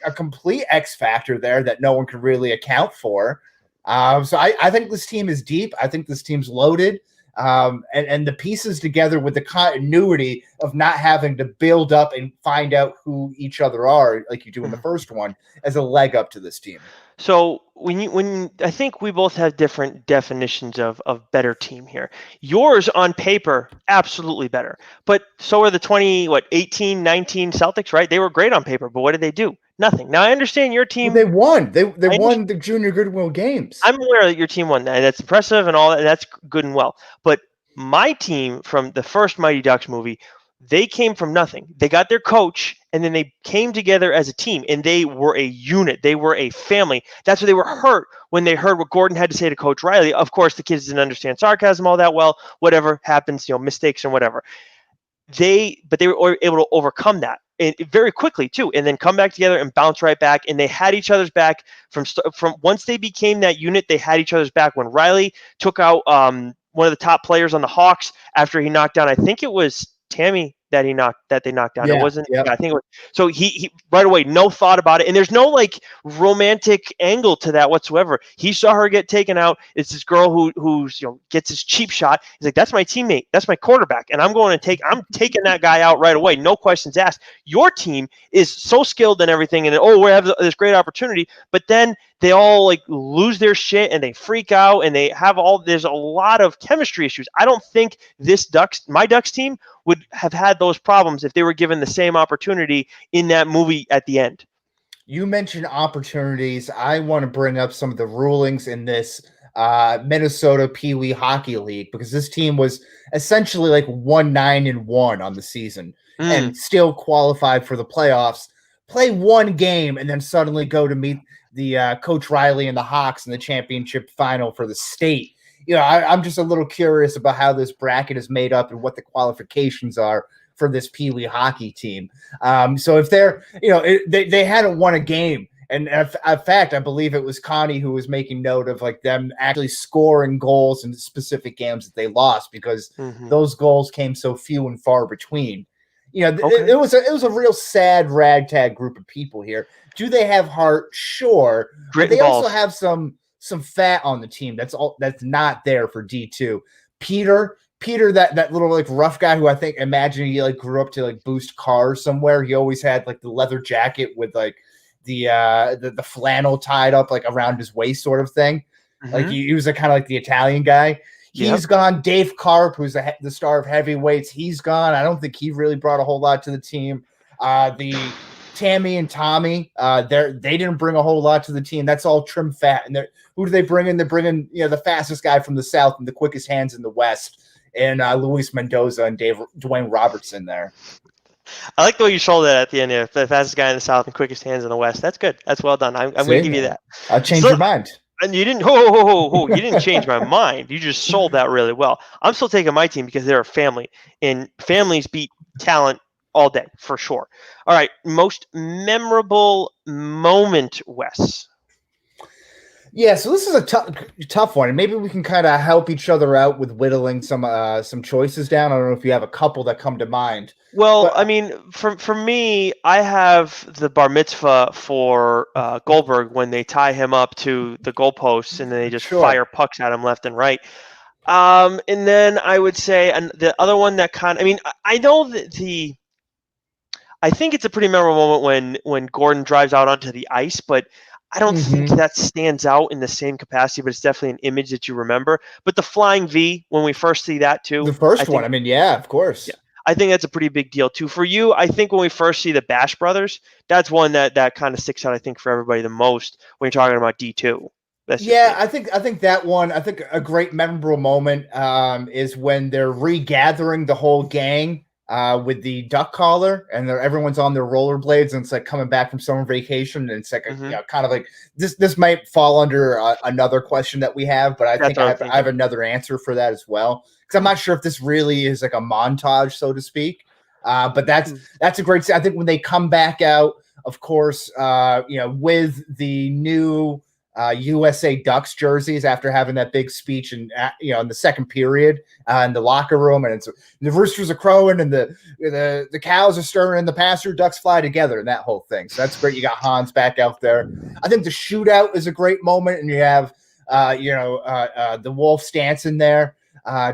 [SPEAKER 1] a complete X factor there that no one can really account for. So I think this team is deep. I think this team's loaded. And the pieces together with the continuity of not having to build up and find out who each other are like you do in the first one as a leg up to this team.
[SPEAKER 2] So when I think we both have different definitions of better team here. Yours on paper, absolutely better. But so are the 18, 19 Celtics, right? They were great on paper, but what did they do? Nothing. Now I understand your team.
[SPEAKER 1] Well, they won. They won the Junior Goodwill games.
[SPEAKER 2] I'm aware that your team won that. That's impressive and all that. And that's good and well. But my team from the first Mighty Ducks movie, they came from nothing. They got their coach, and then they came together as a team, and they were a unit. They were a family. That's why they were hurt when they heard what Gordon had to say to Coach Riley. Of course, the kids didn't understand sarcasm all that well. Whatever happens, mistakes and whatever. But they were able to overcome that and very quickly too, and then come back together and bounce right back. And they had each other's back from once they became that unit. They had each other's back when Riley took out one of the top players on the Hawks after he knocked down. I think it was Tammy that they knocked down.
[SPEAKER 1] Yeah,
[SPEAKER 2] it wasn't.
[SPEAKER 1] yeah.
[SPEAKER 2] I think it was. So he right away, no thought about it, and there's no like romantic angle to that whatsoever. He saw her get taken out. It's this girl who's gets his cheap shot. He's like, that's my teammate, that's my quarterback, and I'm taking that guy out right away, no questions asked. Your team is so skilled and everything, and we have this great opportunity, but then they all like lose their shit and they freak out and they have there's a lot of chemistry issues. I don't think my Ducks team would have had those problems if they were given the same opportunity in that movie at the end.
[SPEAKER 1] You mentioned opportunities. I want to bring up some of the rulings in this Minnesota Pee Wee Hockey League, because this team was essentially like 1-9-1 on the season and still qualified for the playoffs, play one game, and then suddenly go to meet the Coach Riley and the Hawks in the championship final for the state. I'm just a little curious about how this bracket is made up and what the qualifications are for this Pee Wee hockey team. So if they're, they hadn't won a game. And in fact, I believe it was Connie who was making note of like them actually scoring goals in specific games that they lost because those goals came so few and far between. It was a real sad ragtag group of people here. Do they have heart? Sure. But they also have some fat on the team. That's not there for D2. Peter, that little like rough guy who I think he like grew up to like boost cars somewhere. He always had like the leather jacket with like the flannel tied up like around his waist sort of thing. Like he was kind of like the Italian guy. He's gone. Dave Karp, who's the star of heavyweights, he's gone. I don't think he really brought a whole lot to the team. The Tammy and Tommy, they didn't bring a whole lot to the team. That's all trim fat. And who do they bring in? They bring in the fastest guy from the South and the quickest hands in the West, and Luis Mendoza and Dwayne Robertson there.
[SPEAKER 2] I like the way you sold that at the end there. The fastest guy in the South and quickest hands in the West. That's good. That's well done. I'm going to give you that.
[SPEAKER 1] I'll change your mind.
[SPEAKER 2] And you didn't. You didn't change my mind. You just sold that really well. I'm still taking my team because they're a family, and families beat talent all day for sure. All right, most memorable moment, Wes.
[SPEAKER 1] Yeah, so this is a tough one, and maybe we can kind of help each other out with whittling some choices down. I don't know if you have a couple that come to mind.
[SPEAKER 2] Well, I mean, for me, I have the bar mitzvah for Goldberg when they tie him up to the goalposts and then they just fire pucks at him left and right. And then I would say, and the other one that I know that I think it's a pretty memorable moment when Gordon drives out onto the ice, but I don't think that stands out in the same capacity, but it's definitely an image that you remember. But the flying V, when we first see that too.
[SPEAKER 1] The first one, yeah, of course.
[SPEAKER 2] Yeah. I think that's a pretty big deal too. For you, I think when we first see the Bash Brothers, that's one that kind of sticks out, I think, for everybody the most when you're talking about D2. That's just
[SPEAKER 1] Yeah,
[SPEAKER 2] me.
[SPEAKER 1] I think that one. I think a great memorable moment is when they're regathering the whole gang with the duck collar, and everyone's on their rollerblades, and it's like coming back from summer vacation, and it's like
[SPEAKER 2] Mm-hmm.
[SPEAKER 1] kind of like this. This might fall under another question that we have, but I
[SPEAKER 2] That's
[SPEAKER 1] think
[SPEAKER 2] what I'm
[SPEAKER 1] I have
[SPEAKER 2] thinking.
[SPEAKER 1] another answer for that as well, because I'm not sure if this really is like a montage, so to speak. But that's a great. I think when they come back out, of course, with the new USA Ducks jerseys after having that big speech and in the second period in the locker room, and the roosters are crowing and the cows are stirring and the pasture ducks fly together and that whole thing. So that's great. You got Hans back out there. I think the shootout is a great moment, and you have the Wolf Stanson there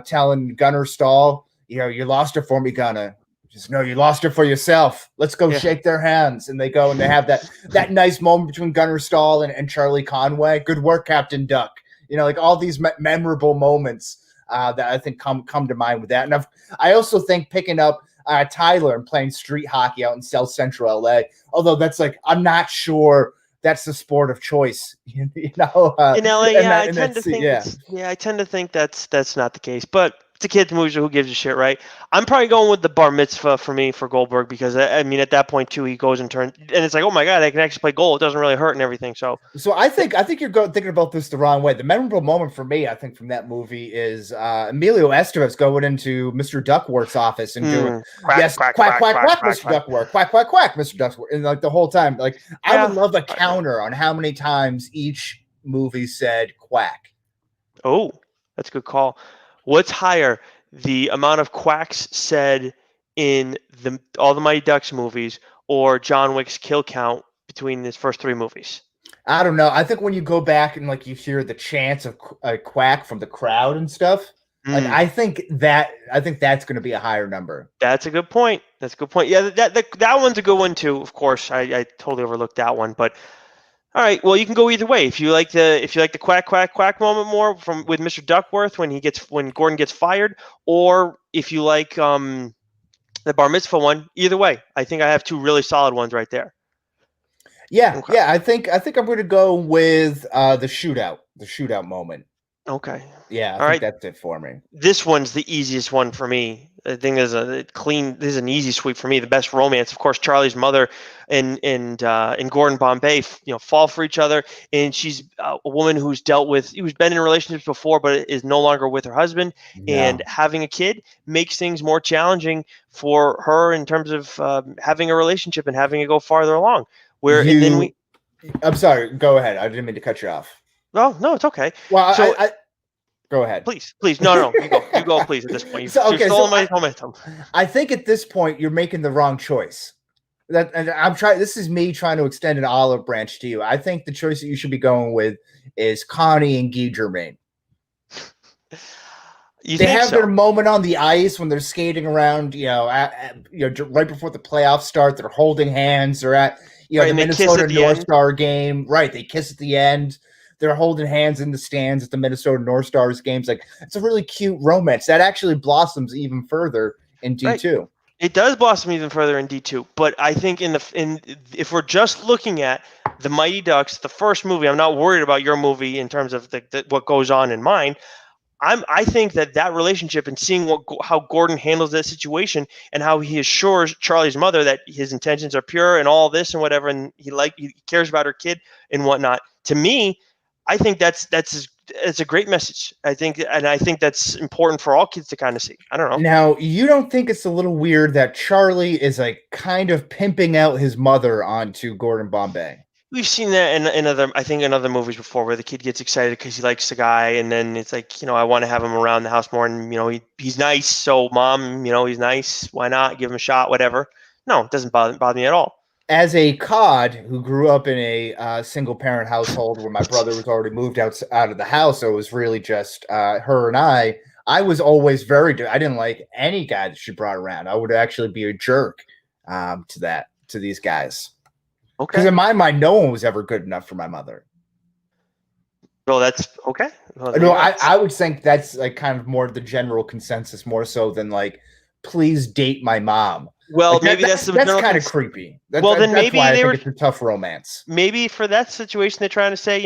[SPEAKER 1] telling Gunnar Stahl, you lost her for me, Gunnar. Just no, you lost her for yourself. Let's go
[SPEAKER 2] Yeah.
[SPEAKER 1] shake their hands. And they go and they have that nice moment between Gunnar Stahl and Charlie Conway. Good work, Captain Duck. Like all these memorable moments that I think come to mind with that. And I also think picking up Tyler and playing street hockey out in South Central LA, although that's like, I'm not sure that's the sport of choice,
[SPEAKER 2] In LA, yeah, I tend to think
[SPEAKER 1] yeah.
[SPEAKER 2] that's not the case, but it's a kid's movie, so who gives a shit, right? I'm probably going with the bar mitzvah for me for Goldberg because I mean at that point too he goes and turns and it's like, oh my god, I can actually play goal. It doesn't really hurt and everything. So
[SPEAKER 1] I think you're thinking about this the wrong way. The memorable moment for me, I think, from that movie is Emilio Estevez going into Mr. Duckworth's office and doing
[SPEAKER 2] quack,
[SPEAKER 1] quack, quack, quack, Mr. Duckworth, quack, quack, quack, Mr. Duckworth, and like the whole time, like I would love a counter on how many times each movie said quack.
[SPEAKER 2] Oh, that's a good call. What's higher, the amount of quacks said in all the Mighty Ducks movies or John Wick's kill count between his first three movies?
[SPEAKER 1] I don't know. I think when you go back and like you hear the chants of a quack from the crowd and stuff, like I think that's going to be a higher number.
[SPEAKER 2] That's a good point. Yeah, that one's a good one too. Of course, I totally overlooked that one, but all right. Well, you can go either way. If you like the quack quack quack moment more with Mr. Duckworth when Gordon gets fired, or if you like the bar mitzvah one, either way, I think I have two really solid ones right there.
[SPEAKER 1] Yeah, okay. Yeah. I think I'm going to go with the shootout moment.
[SPEAKER 2] Okay.
[SPEAKER 1] Yeah, I think that's it for me.
[SPEAKER 2] This one's the easiest one for me. I think this is an easy sweep for me. The best romance, of course, Charlie's mother and Gordon Bombay, fall for each other, and she's a woman who's been in relationships before, but is no longer with her husband, and having a kid makes things more challenging for her in terms of having a relationship and having it go farther along.
[SPEAKER 1] I'm sorry. Go ahead. I didn't mean to cut you off.
[SPEAKER 2] No, it's okay.
[SPEAKER 1] Well, so go ahead.
[SPEAKER 2] Please. No. You go, please. At this point, you've stolen my momentum.
[SPEAKER 1] I think at this point you're making the wrong choice. And I'm trying. This is me trying to extend an olive branch to you. I think the choice that you should be going with is Connie and Guy Germain. They have their moment on the ice when they're skating around. Right before the playoffs start, they're holding hands. They're at the Minnesota North Star game. Right, they kiss at the end. They're holding hands in the stands at the Minnesota North Stars games. Like, it's a really cute romance that actually blossoms even further in D2. Right.
[SPEAKER 2] It does blossom even further in D2, but I think if we're just looking at the Mighty Ducks, the first movie, I'm not worried about your movie in terms of what goes on in mine. I think that relationship and seeing how Gordon handles that situation and how he assures Charlie's mother that his intentions are pure and all this and whatever, and he cares about her kid and whatnot. To me, I think it's a great message. I think that's important for all kids to kind of see. I don't know.
[SPEAKER 1] Now, you don't think it's a little weird that Charlie is like kind of pimping out his mother onto Gordon Bombay?
[SPEAKER 2] We've seen that in other movies before, where the kid gets excited because he likes the guy, and then it's like, I want to have him around the house more, and he's nice. So mom, he's nice. Why not give him a shot? Whatever. No, it doesn't bother me at all.
[SPEAKER 1] As a cod who grew up in a single-parent household where my brother was already moved out of the house, so it was really just her and I was always I didn't like any guy that she brought around. I would actually be a jerk to these guys. Okay. Because in my mind, no one was ever good enough for my mother.
[SPEAKER 2] Well, that's okay.
[SPEAKER 1] Well, I would think that's like kind of more the general consensus, more so than like please date my mom.
[SPEAKER 2] Well,
[SPEAKER 1] Like
[SPEAKER 2] maybe that's
[SPEAKER 1] kind of creepy.
[SPEAKER 2] Then
[SPEAKER 1] That's
[SPEAKER 2] maybe
[SPEAKER 1] why I
[SPEAKER 2] they
[SPEAKER 1] think
[SPEAKER 2] were.
[SPEAKER 1] it's a tough romance.
[SPEAKER 2] Maybe for that situation, they're trying to say,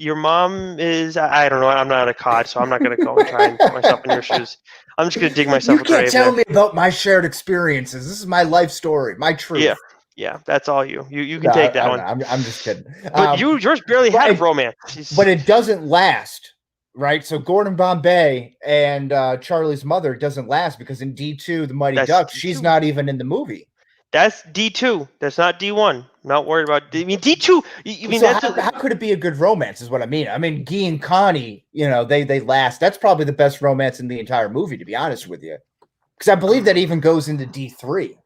[SPEAKER 2] your mom is. I don't know. I'm not a cod, so I'm not going to go and try and put myself in your shoes. I'm just going to dig myself
[SPEAKER 1] You
[SPEAKER 2] a
[SPEAKER 1] can't
[SPEAKER 2] grave
[SPEAKER 1] tell
[SPEAKER 2] there.
[SPEAKER 1] me about my shared experiences. This is my life story, my truth.
[SPEAKER 2] Yeah. That's all you. You can
[SPEAKER 1] No,
[SPEAKER 2] take that
[SPEAKER 1] I don't
[SPEAKER 2] one.
[SPEAKER 1] know. I'm just kidding.
[SPEAKER 2] But yours barely had a romance.
[SPEAKER 1] But it doesn't last, right? So Gordon Bombay and Charlie's mother doesn't last because in D2, the Mighty Ducks, she's not even in the movie.
[SPEAKER 2] That's D2. That's not D1. Not worried about. I mean D2.
[SPEAKER 1] How could it be a good romance? Is what I mean. I mean, Guy and Connie, they last. That's probably the best romance in the entire movie, to be honest with you, because I believe that even goes into D3.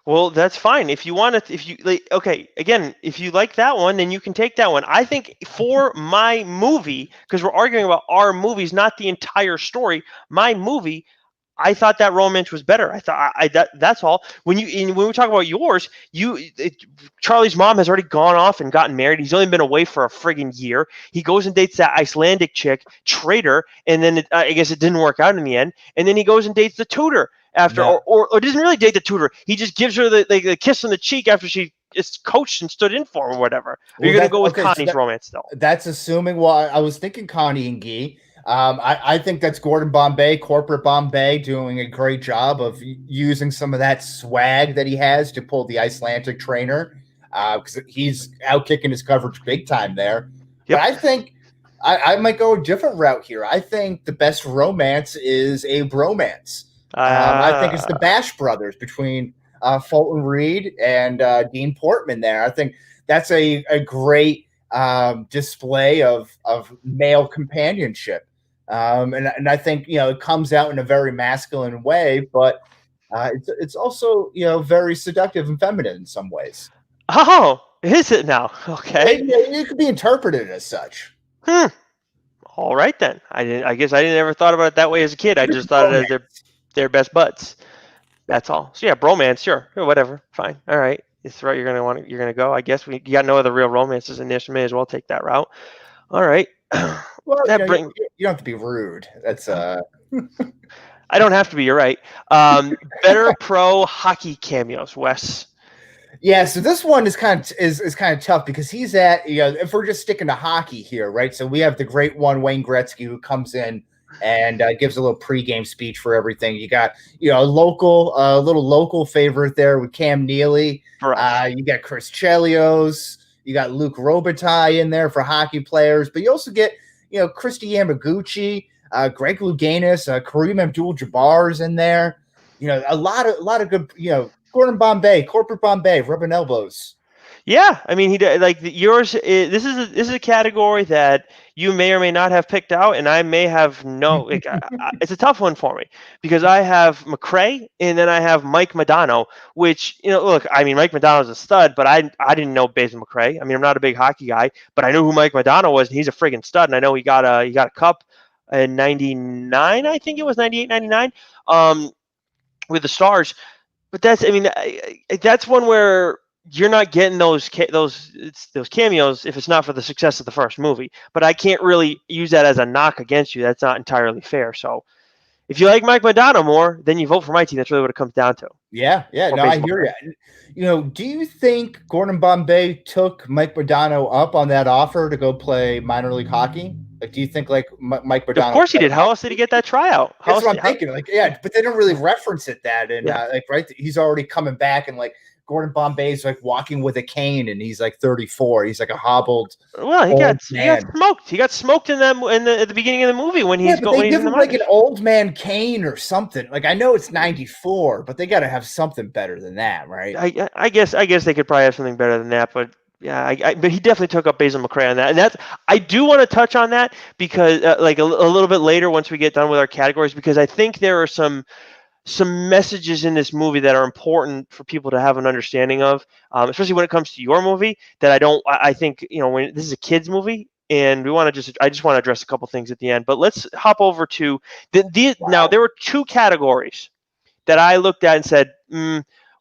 [SPEAKER 2] Well, that's fine. If you want to, if you like, okay, again, if you like that one, then you can take that one. I think for my movie, because we're arguing about our movies, not the entire story. My movie, I thought that romance was better. I thought that's all. When we talk about yours, Charlie's mom has already gone off and gotten married. He's only been away for a friggin' year. He goes and dates that Icelandic chick, Traitor, and then I guess it didn't work out in the end. And then he goes and dates the tutor after, or doesn't really date the tutor. He just gives her the kiss on the cheek after she is coached and stood in for him or whatever. Well, you're gonna go with Connie's romance though.
[SPEAKER 1] That's assuming. Well, I was thinking Connie and Guy. I think that's Gordon Bombay, corporate Bombay, doing a great job of using some of that swag that he has to pull the Icelandic trainer, because he's out kicking his coverage big time there. Yep. But I think I might go a different route here. I think the best romance is a bromance. I think it's the Bash Brothers between Fulton Reed and Dean Portman there. I think that's a great display of male companionship. And I think, it comes out in a very masculine way, but it's also, very seductive and feminine in some ways.
[SPEAKER 2] Oh, is it now? Okay.
[SPEAKER 1] It could be interpreted as such.
[SPEAKER 2] All right, then. I guess I didn't ever thought about it that way as a kid. I just thought it as their best buds. That's all. So yeah, bromance, sure, whatever, fine. All right. It's right. You're gonna go. I guess you got no other real romances in this. May as well take that route. All right.
[SPEAKER 1] Well, you don't have to be rude. That's
[SPEAKER 2] I don't have to be. You're right. Better pro hockey cameos, Wes.
[SPEAKER 1] Yeah, so this one is kind of tough because he's at, if we're just sticking to hockey here, right? So we have the great one, Wayne Gretzky, who comes in and gives a little pregame speech for everything. You got, a little local favorite there with Cam Neely. You got Chris Chelios. You got Luke Robitaille in there for hockey players, but you also get, Christy Yamaguchi, Greg Louganis, Kareem Abdul-Jabbar's in there. A lot of good, Gordon Bombay, corporate Bombay, rubbing elbows.
[SPEAKER 2] Yeah, I mean, he like yours. This is a category that you may or may not have picked out, and I may have no. Like, it's a tough one for me because I have McRae and then I have Mike Modano. Which look, I mean, Mike Modano's a stud, but I didn't know Basil McRae. I mean, I'm not a big hockey guy, but I knew who Mike Modano was, and he's a friggin' stud. And I know he got a cup in '99. I think it was 98, 99, with the Stars. But that's one where you're not getting those cameos if it's not for the success of the first movie. But I can't really use that as a knock against you. That's not entirely fair. So if you like Mike Modano more, then you vote for my team. That's really what it comes down to.
[SPEAKER 1] Yeah. No, I hear you. Do you think Gordon Bombay took Mike Modano up on that offer to go play minor league hockey? Like, do you think Mike Modano?
[SPEAKER 2] Of course he did. How else did he get that tryout?
[SPEAKER 1] That's what I'm thinking. But they don't really reference it and right. He's already coming back and Gordon Bombay's walking with a cane and he's 34. He's a hobbled.
[SPEAKER 2] Well, he got smoked. He got smoked at the beginning of the movie when he's going.
[SPEAKER 1] They give him an old man cane or something. I know it's 94, but they got to have something better than that, right?
[SPEAKER 2] I guess they could probably have something better than that, but. Yeah, but he definitely took up Basil McRae on that, and I do want to touch on that because, a little bit later once we get done with our categories, because I think there are some messages in this movie that are important for people to have an understanding of, especially when it comes to your movie. That I think when this is a kids movie, and I just want to address a couple things at the end. But let's hop over to Now there were two categories that I looked at and said,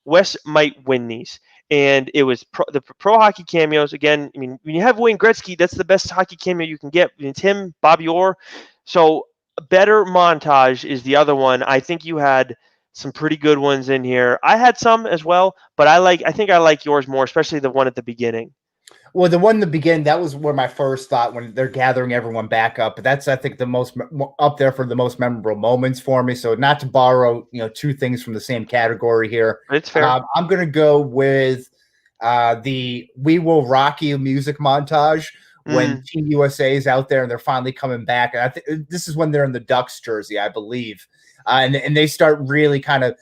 [SPEAKER 2] Wes might win these. And it was the pro hockey cameos. Again, I mean, when you have Wayne Gretzky, that's the best hockey cameo you can get. It's him, Bobby Orr. So better montage is the other one. I think you had some pretty good ones in here. I had some as well, but I think I like yours more, especially the one at the beginning.
[SPEAKER 1] Well, the one in the beginning, that was where my first thought when they're gathering everyone back up. But that's, I think, the most up there for the most memorable moments for me. So not to borrow, two things from the same category here.
[SPEAKER 2] It's fair.
[SPEAKER 1] I'm going to go with the "We Will Rock You" music montage when Team USA is out there and they're finally coming back. And I think this is when they're in the Ducks jersey, I believe, and they start really kind of,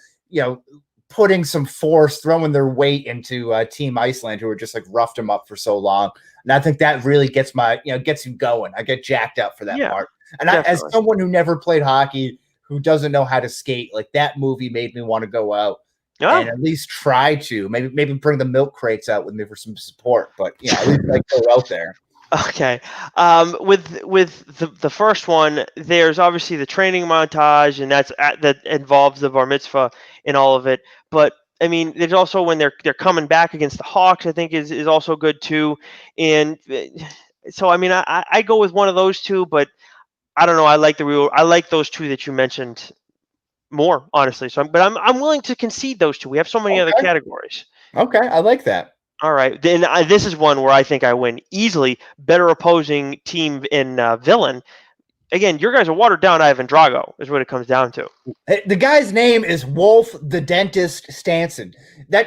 [SPEAKER 1] putting some force, throwing their weight into Team Iceland, who were just like roughed them up for so long. And I think that really gets gets you going. I get jacked up for that part. And as someone who never played hockey, who doesn't know how to skate, like that movie made me want to go out and at least try to maybe bring the milk crates out with me for some support. But at least like go out there.
[SPEAKER 2] Okay. With the first one, there's obviously the training montage, and that involves the bar mitzvah and all of it. But I mean, there's also when they're coming back against the Hawks, I think is also good too. And so I mean, I go with one of those two, but I don't know. I like those two that you mentioned more, honestly. So, but I'm willing to concede those two. We have so many other categories.
[SPEAKER 1] Okay, I like that.
[SPEAKER 2] All right, then this is one where I think I win easily. Better opposing team in villain. Again, your guys are watered down Ivan Drago is what it comes down to.
[SPEAKER 1] The guy's name is Wolf the Dentist Stanson.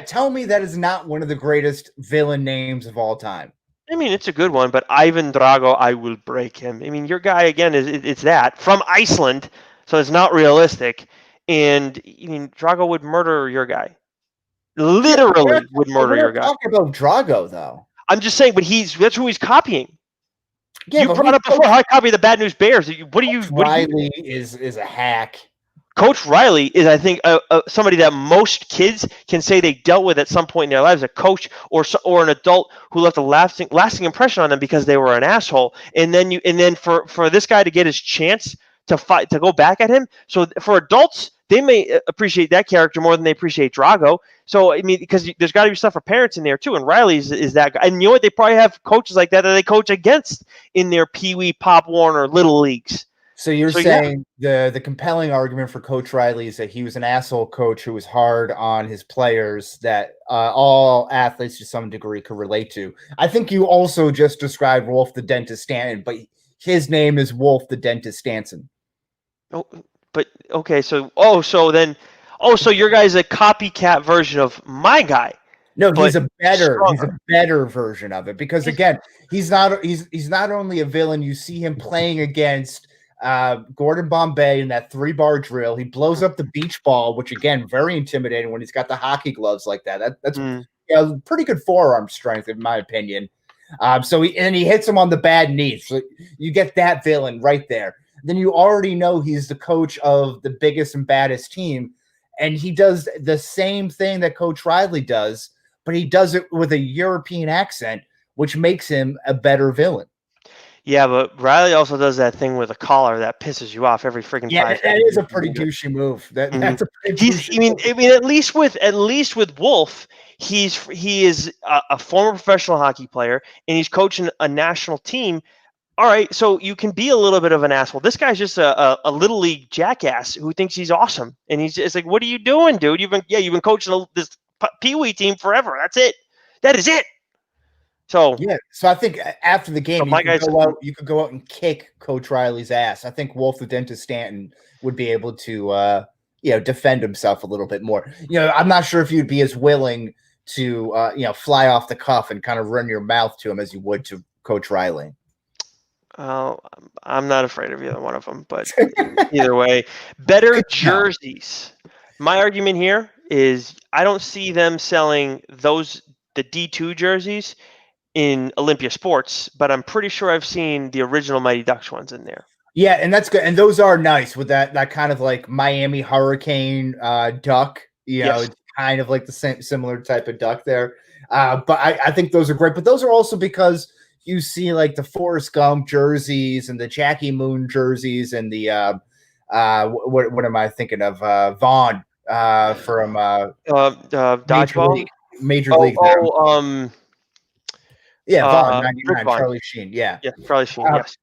[SPEAKER 1] Tell me that is not one of the greatest villain names of all time.
[SPEAKER 2] I mean, it's a good one, but Ivan Drago, I will break him. I mean, your guy again it's that from Iceland, so it's not realistic. And I mean, Drago would murder your guy. Literally would murder your guy.
[SPEAKER 1] Talking about Drago, though.
[SPEAKER 2] I'm just saying, but that's who he's copying.
[SPEAKER 1] Yeah,
[SPEAKER 2] you brought up before how I copy the Bad News Bears.
[SPEAKER 1] Riley is a hack.
[SPEAKER 2] Coach Riley is, I think, somebody that most kids can say they dealt with at some point in their lives, a coach or an adult who left a lasting impression on them because they were an asshole. And then for this guy to get his chance to fight, to go back at him. So for adults, they may appreciate that character more than they appreciate Drago. So, I mean, because there's got to be stuff for parents in there, too. And Riley is that guy. And you know what? They probably have coaches like that they coach against in their Pee Wee, Pop Warner, Little Leagues.
[SPEAKER 1] So you're saying the compelling argument for Coach Riley is that he was an asshole coach who was hard on his players that all athletes to some degree could relate to. I think you also just described Wolf the Dentist Stanton, but his name is Wolf the Dentist Stanson.
[SPEAKER 2] Oh, but okay, so your guy's a copycat version of my guy.
[SPEAKER 1] No, he's a better version of it because again, he's not only a villain. You see him playing against Gordon Bombay in that 3-bar drill. He blows up the beach ball, which again, very intimidating when he's got the hockey gloves like that. That's pretty good forearm strength in my opinion. So he hits him on the bad knee. So you get that villain right there. Then you already know he's the coach of the biggest and baddest team, and he does the same thing that Coach Riley does, but he does it with a European accent, which makes him a better villain.
[SPEAKER 2] Yeah, but Riley also does that thing with a collar that pisses you off every freaking 5 seconds.
[SPEAKER 1] Yeah, that is a pretty douchey move. That's a pretty douchey move.
[SPEAKER 2] I mean, at least with Wolf, he is a former professional hockey player, and he's coaching a national team. All right, so you can be a little bit of an asshole. This guy's just a little league jackass who thinks he's awesome, and he's just like, "What are you doing, dude? You've been coaching this Pee Wee team forever. That's it. That is it." So
[SPEAKER 1] I think after the game, you could go out and kick Coach Riley's ass. I think Wolf the Dentist Stanton would be able to defend himself a little bit more. I'm not sure if you'd be as willing to fly off the cuff and kind of run your mouth to him as you would to Coach Riley.
[SPEAKER 2] I'm not afraid of either one of them, but either way, better jerseys. My argument here is I don't see them selling the D2 jerseys in Olympia Sports, but I'm pretty sure I've seen the original Mighty Ducks ones in there.
[SPEAKER 1] Yeah, and that's good. And those are nice with that kind of like Miami Hurricane duck. It's kind of like the same similar type of duck there. But I think those are great. But those are also because you see like the Forrest Gump jerseys and the Jackie Moon jerseys and the what am I thinking of? Vaughn from
[SPEAKER 2] Dodgeball?
[SPEAKER 1] Major League. Vaughn 99, Charlie Sheen. Yeah,
[SPEAKER 2] Charlie Sheen. Yes.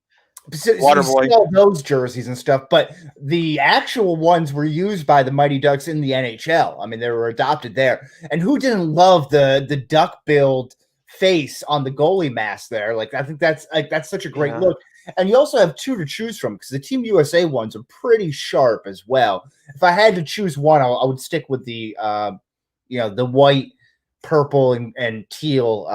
[SPEAKER 1] So you
[SPEAKER 2] Waterboy.
[SPEAKER 1] see all those jerseys and stuff, but the actual ones were used by the Mighty Ducks in the NHL. I mean, they were adopted there. And who didn't love the duck billed face on the goalie mask there? Like, I think that's such a great look. And you also have two to choose from because the Team USA ones are pretty sharp as well. If I had to choose one, I would stick with the the white, purple, and teal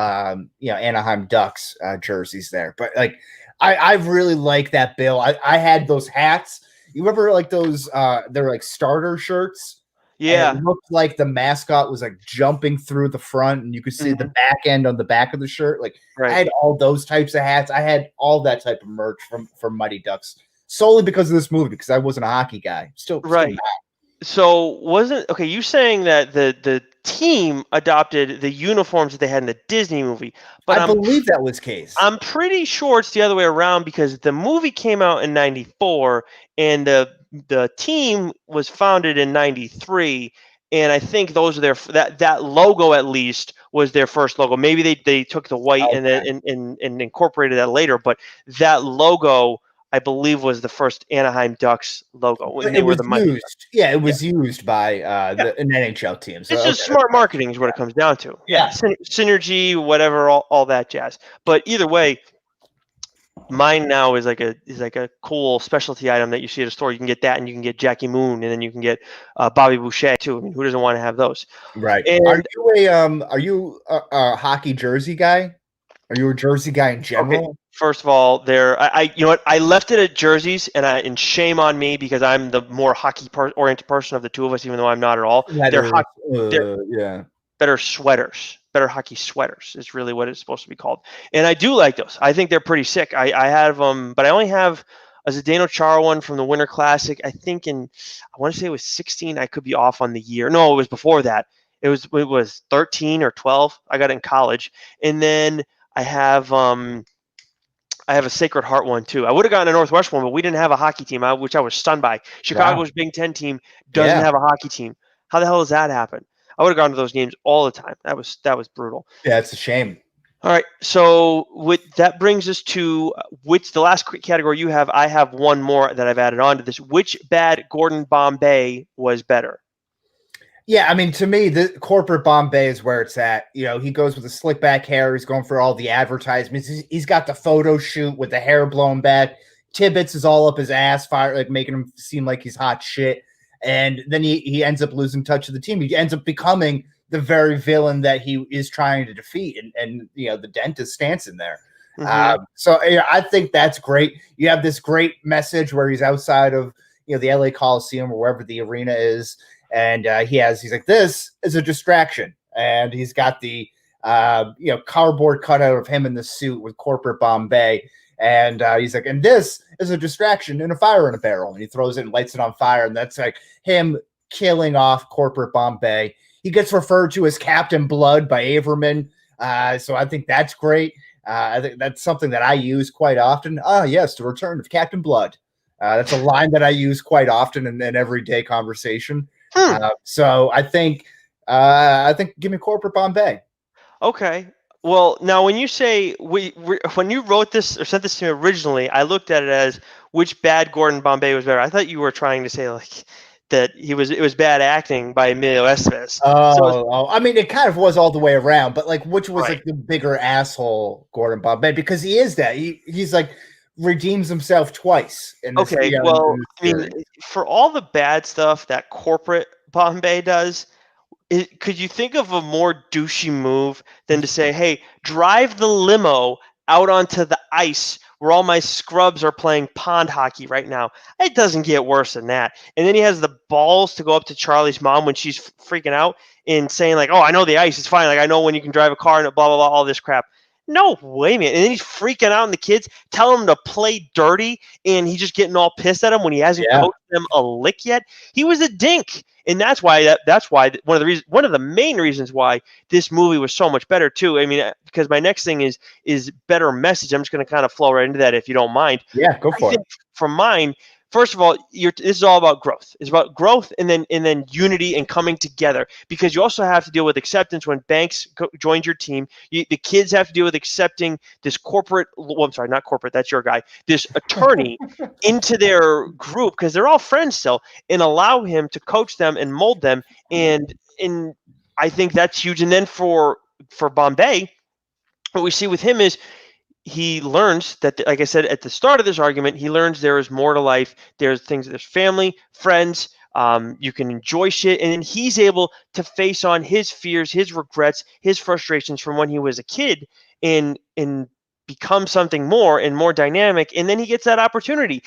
[SPEAKER 1] Anaheim Ducks jerseys there. But like, I really like that bill. I had those hats. You remember like those they're like starter shirts?
[SPEAKER 2] Yeah.
[SPEAKER 1] And it looked like the mascot was like jumping through the front and you could see the back end on the back of the shirt. Like I had all those types of hats. I had all that type of merch from Mighty Ducks solely because of this movie, because I wasn't a hockey guy. Still not.
[SPEAKER 2] So you saying that the team adopted the uniforms that they had in the Disney movie, but
[SPEAKER 1] I believe that was the case.
[SPEAKER 2] I'm pretty sure it's the other way around because the movie came out in '94 and the team was founded in '93, and I think those are that logo at least was their first logo. Maybe they took the white and then and incorporated that later, but that logo, I believe, was the first Anaheim Ducks logo when they were the
[SPEAKER 1] used. Yeah, it was used by an NHL team. So
[SPEAKER 2] it's just smart marketing is what it comes down to.
[SPEAKER 1] Yeah.
[SPEAKER 2] Synergy, whatever, all that jazz. But either way, mine now is like a cool specialty item that you see at a store. You can get that, and you can get Jackie Moon, and then you can get Bobby Boucher too. I mean, who doesn't want to have those?
[SPEAKER 1] Right.
[SPEAKER 2] And
[SPEAKER 1] are you a hockey jersey guy? Are you a jersey guy in general?
[SPEAKER 2] Okay. First of all, you know what? I left it at jerseys, and shame on me because I'm the more hockey-oriented person of the two of us, even though I'm not at all. They're better sweaters, better hockey sweaters is really what it's supposed to be called. And I do like those. I think they're pretty sick. I have them, but I only have a Zdeno Chara one from the Winter Classic. I think I want to say it was 16. I could be off on the year. No, it was before that. It was 13 or 12. I got it in college, and then I have a Sacred Heart one too. I would have gotten a Northwest one, but we didn't have a hockey team, which I was stunned by. Chicago's Big Ten team doesn't have a hockey team. How the hell does that happen? I would have gone to those games all the time. That was brutal.
[SPEAKER 1] Yeah, it's a shame.
[SPEAKER 2] All right, so that brings us to the last category you have. I have one more that I've added on to this. Which bad Gordon Bombay was better?
[SPEAKER 1] Yeah, I mean, to me, the corporate Bombay is where it's at. You know, he goes with the slick back hair. He's going for all the advertisements. He's got the photo shoot with the hair blown back. Tibbetts is all up his ass, like making him seem like he's hot shit. And then he ends up losing touch of the team. He ends up becoming the very villain that he is trying to defeat. And the dentist stands in there. So I think that's great. You have this great message where he's outside of the LA Coliseum or wherever the arena is. And he's like, this is a distraction. And he's got the, cardboard cutout of him in the suit with corporate Bombay. And he's like, and this is a distraction in a fire in a barrel. And he throws it and lights it on fire. And that's like him killing off corporate Bombay. He gets referred to as Captain Blood by Averman. So I think that's great. I think that's something that I use quite often. Yes, the return of Captain Blood. That's a line that I use quite often in everyday conversation. So I think give me corporate Bombay.
[SPEAKER 2] Okay. Well, now when you say when you wrote this or sent this to me originally, I looked at it as which bad Gordon Bombay was better. I thought you were trying to say like that it was bad acting by Emilio Estevez.
[SPEAKER 1] I mean, it kind of was all the way around, but like which was like the bigger asshole Gordon Bombay, because he is that he's like redeems himself twice.
[SPEAKER 2] Well, I mean, for all the bad stuff that corporate Bombay does, could you think of a more douchey move than to say, hey, drive the limo out onto the ice where all my scrubs are playing pond hockey right now? It doesn't get worse than that. And then he has the balls to go up to Charlie's mom when she's freaking out and saying like, oh, I know the ice is fine. Like, I know when you can drive a car and blah, blah, blah, all this crap. No way, man. And then he's freaking out, and the kids tell him to play dirty, and he's just getting all pissed at him when he hasn't coached them a lick yet. He was a dink, and that's why one of the main reasons why this movie was so much better too. I mean, because my next thing is better message. I'm just going to kind of flow right into that if you don't mind.
[SPEAKER 1] Yeah, go for it.
[SPEAKER 2] For mine, first of all, this is all about growth. It's about growth and then unity and coming together, because you also have to deal with acceptance when Banks joins your team. The kids have to deal with accepting this not corporate, that's your guy, this attorney into their group, because they're all friends still, and allow him to coach them and mold them. And I think that's huge. And then for Bombay, what we see with him is he learns that, like I said at the start of this argument, he learns there is more to life. There's family, friends. You can enjoy shit, and then he's able to face on his fears, his regrets, his frustrations from when he was a kid, and become something more and more dynamic. And then he gets that opportunity.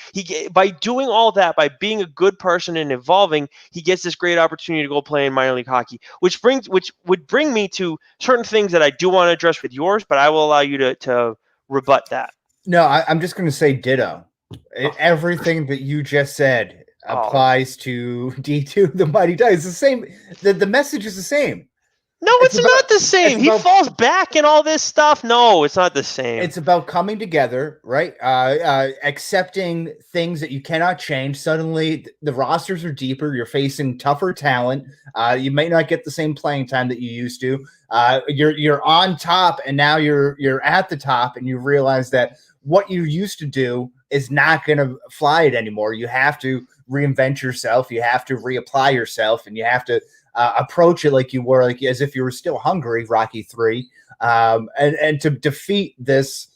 [SPEAKER 2] By doing all that, by being a good person and evolving, he gets this great opportunity to go play in minor league hockey, which would bring me to certain things that I do want to address with yours, but I will allow you to rebut that.
[SPEAKER 1] No, I'm just going to say ditto. Everything that you just said applies to D2, the Mighty Ducks. It's the same. The message is the same.
[SPEAKER 2] No, it's not the same. He falls back and all this stuff. No, it's not the same.
[SPEAKER 1] It's about coming together, right? Accepting things that you cannot change. Suddenly, the rosters are deeper. You're facing tougher talent. You may not get the same playing time that you used to. You're on top, and now you're at the top, and you realize that what you used to do is not going to fly it anymore. You have to reinvent yourself. You have to reapply yourself, and you have to approach it like you were, like as if you were still hungry, Rocky 3, and to defeat this,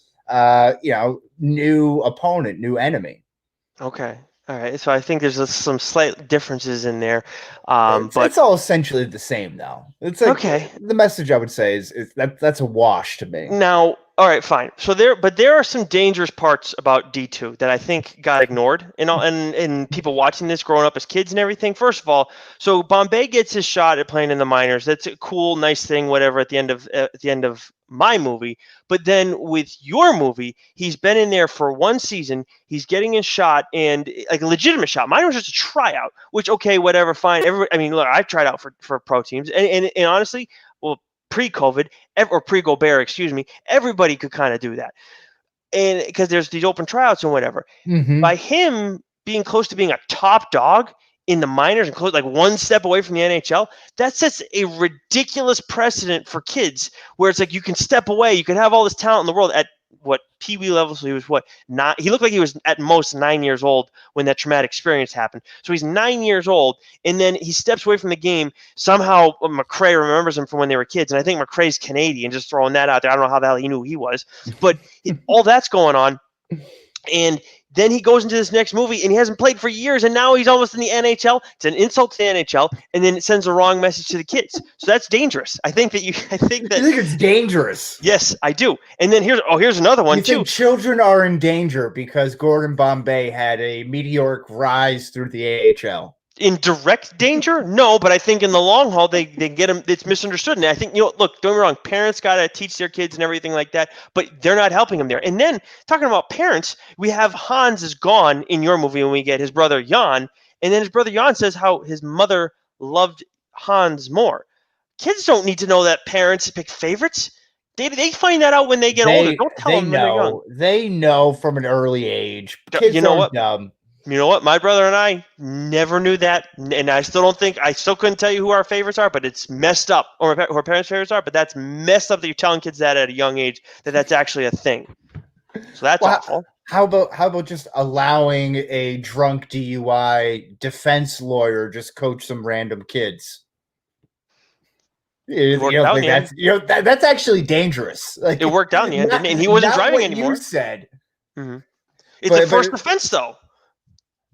[SPEAKER 1] new opponent, new enemy.
[SPEAKER 2] Okay. All right. So I think there's some slight differences in there.
[SPEAKER 1] But it's all essentially the same, though. It's like,
[SPEAKER 2] okay.
[SPEAKER 1] The message I would say is that's a wash to me.
[SPEAKER 2] Now, all right, fine. So there are some dangerous parts about D2 that I think got ignored, and people watching this growing up as kids and everything. First of all, so Bombay gets his shot at playing in the minors. That's a cool, nice thing, whatever. At the end of my movie, but then with your movie, he's been in there for one season. He's getting his shot, and like a legitimate shot. Mine was just a tryout, which okay, whatever, fine. Look, I've tried out for pro teams, and honestly, well, pre-COVID or pre-Gobert, excuse me, everybody could kind of do that, and because there's these open tryouts and whatever.
[SPEAKER 1] Mm-hmm.
[SPEAKER 2] By him being close to being a top dog in the minors and close, like one step away from the NHL, that sets a ridiculous precedent for kids where it's like you can step away, you can have all this talent in the world at what Pee-wee level. So he was he looked like he was at most 9 years old when that traumatic experience happened. So he's 9 years old, and then he steps away from the game. Somehow McRae remembers him from when they were kids, and I think McRae's Canadian, just throwing that out there. I don't know how the hell he knew who he was, but all that's going on. And then he goes into this next movie, and he hasn't played for years, and now he's almost in the NHL. It's an insult to the NHL, and then it sends the wrong message to the kids. So that's dangerous. I think you think
[SPEAKER 1] it's dangerous.
[SPEAKER 2] Yes, I do. And then here's another one too.
[SPEAKER 1] Think children are in danger because Gordon Bombay had a meteoric rise through the AHL.
[SPEAKER 2] In direct danger? No, but I think in the long haul, they get them. It's misunderstood. And I think, look, don't get me wrong. Parents got to teach their kids and everything like that, but they're not helping them there. And then talking about parents, we have Hans is gone in your movie, and we get his brother Jan. And then his brother Jan says how his mother loved Hans more. Kids don't need to know that parents pick favorites. They find that out when they get older. Don't tell them when they're young.
[SPEAKER 1] They know from an early age. Kids are dumb.
[SPEAKER 2] You know what? My brother and I never knew that, and I still couldn't tell you who our favorites are, but it's messed up, or who our parents' favorites are, but that's messed up that you're telling kids that at a young age, that's actually a thing. So that's awful.
[SPEAKER 1] How about just allowing a drunk DUI defense lawyer just coach some random kids? That's actually dangerous. Like,
[SPEAKER 2] it worked out in the end, and he wasn't driving anymore.
[SPEAKER 1] You said.
[SPEAKER 2] Mm-hmm. It's the first offense, though.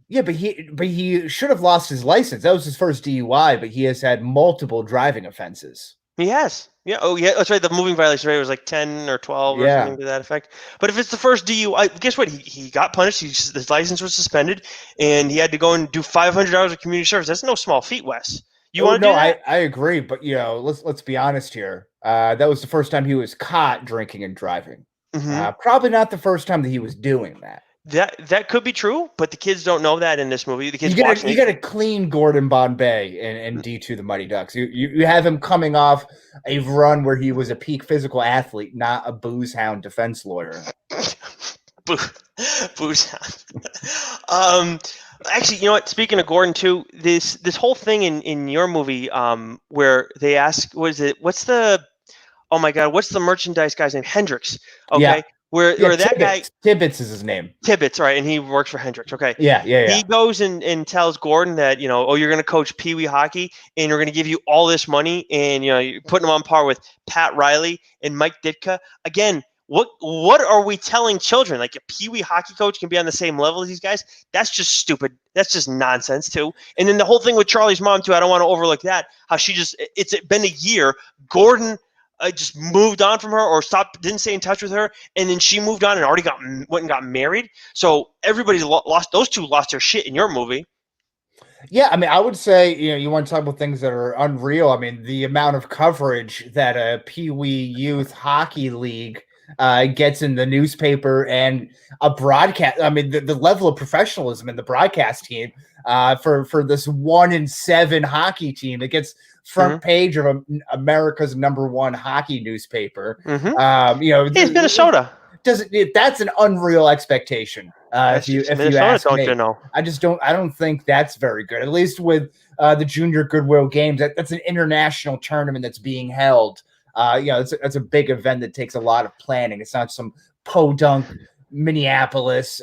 [SPEAKER 1] Yeah, but he should have lost his license. That was his first DUI, but he has had multiple driving offenses.
[SPEAKER 2] He has. Yeah. Oh, yeah. That's right. The moving violation rate was like 10 or 12 or something to that effect. But if it's the first DUI, guess what? He got punished. His license was suspended, and he had to go and do 500 hours of community service. That's no small feat, Wes. You want to do that?
[SPEAKER 1] I agree, but let's be honest here. That was the first time he was caught drinking and driving. Mm-hmm. Probably not the first time that he was doing that.
[SPEAKER 2] That could be true, but the kids don't know that in this movie. The kids
[SPEAKER 1] you got to clean Gordon Bombay in D2 the Mighty Ducks. You have him coming off a run where he was a peak physical athlete, not a booze hound defense lawyer.
[SPEAKER 2] Busan. Actually, you know what? Speaking of Gordon too, this whole thing in your movie, where they ask, what is it? Oh my God, what's the merchandise guy's name? Hendrix.
[SPEAKER 1] Yeah.
[SPEAKER 2] Okay, where that guy
[SPEAKER 1] Tibbets is his name.
[SPEAKER 2] Tibbets, right? And he works for Hendrix. Okay.
[SPEAKER 1] Yeah.
[SPEAKER 2] He goes and tells Gordon that, oh, you're going to coach Pee Wee hockey and we're going to give you all this money. And, you're putting him on par with Pat Riley and Mike Ditka. Again, what are we telling children? Like a Pee Wee hockey coach can be on the same level as these guys? That's just stupid. That's just nonsense, too. And then the whole thing with Charlie's mom, too, I don't want to overlook that. How it's been a year. Gordon just moved on from her or didn't stay in touch with her, and then she moved on and already went and got married. So everybody those two lost their shit in your movie.
[SPEAKER 1] Yeah, I mean, I would say, you want to talk about things that are unreal. I mean, the amount of coverage that a Pee Wee Youth Hockey League gets in the newspaper and a broadcast. I mean, the level of professionalism in the broadcast team for this 1-7 hockey team that gets front page of America's #1 hockey newspaper.
[SPEAKER 2] It's Minnesota.
[SPEAKER 1] That's an unreal expectation. If you ask me, I don't think that's very good. At least with the Junior Goodwill Games, that's an international tournament that's being held. It's a big event that takes a lot of planning. It's not some podunk Minneapolis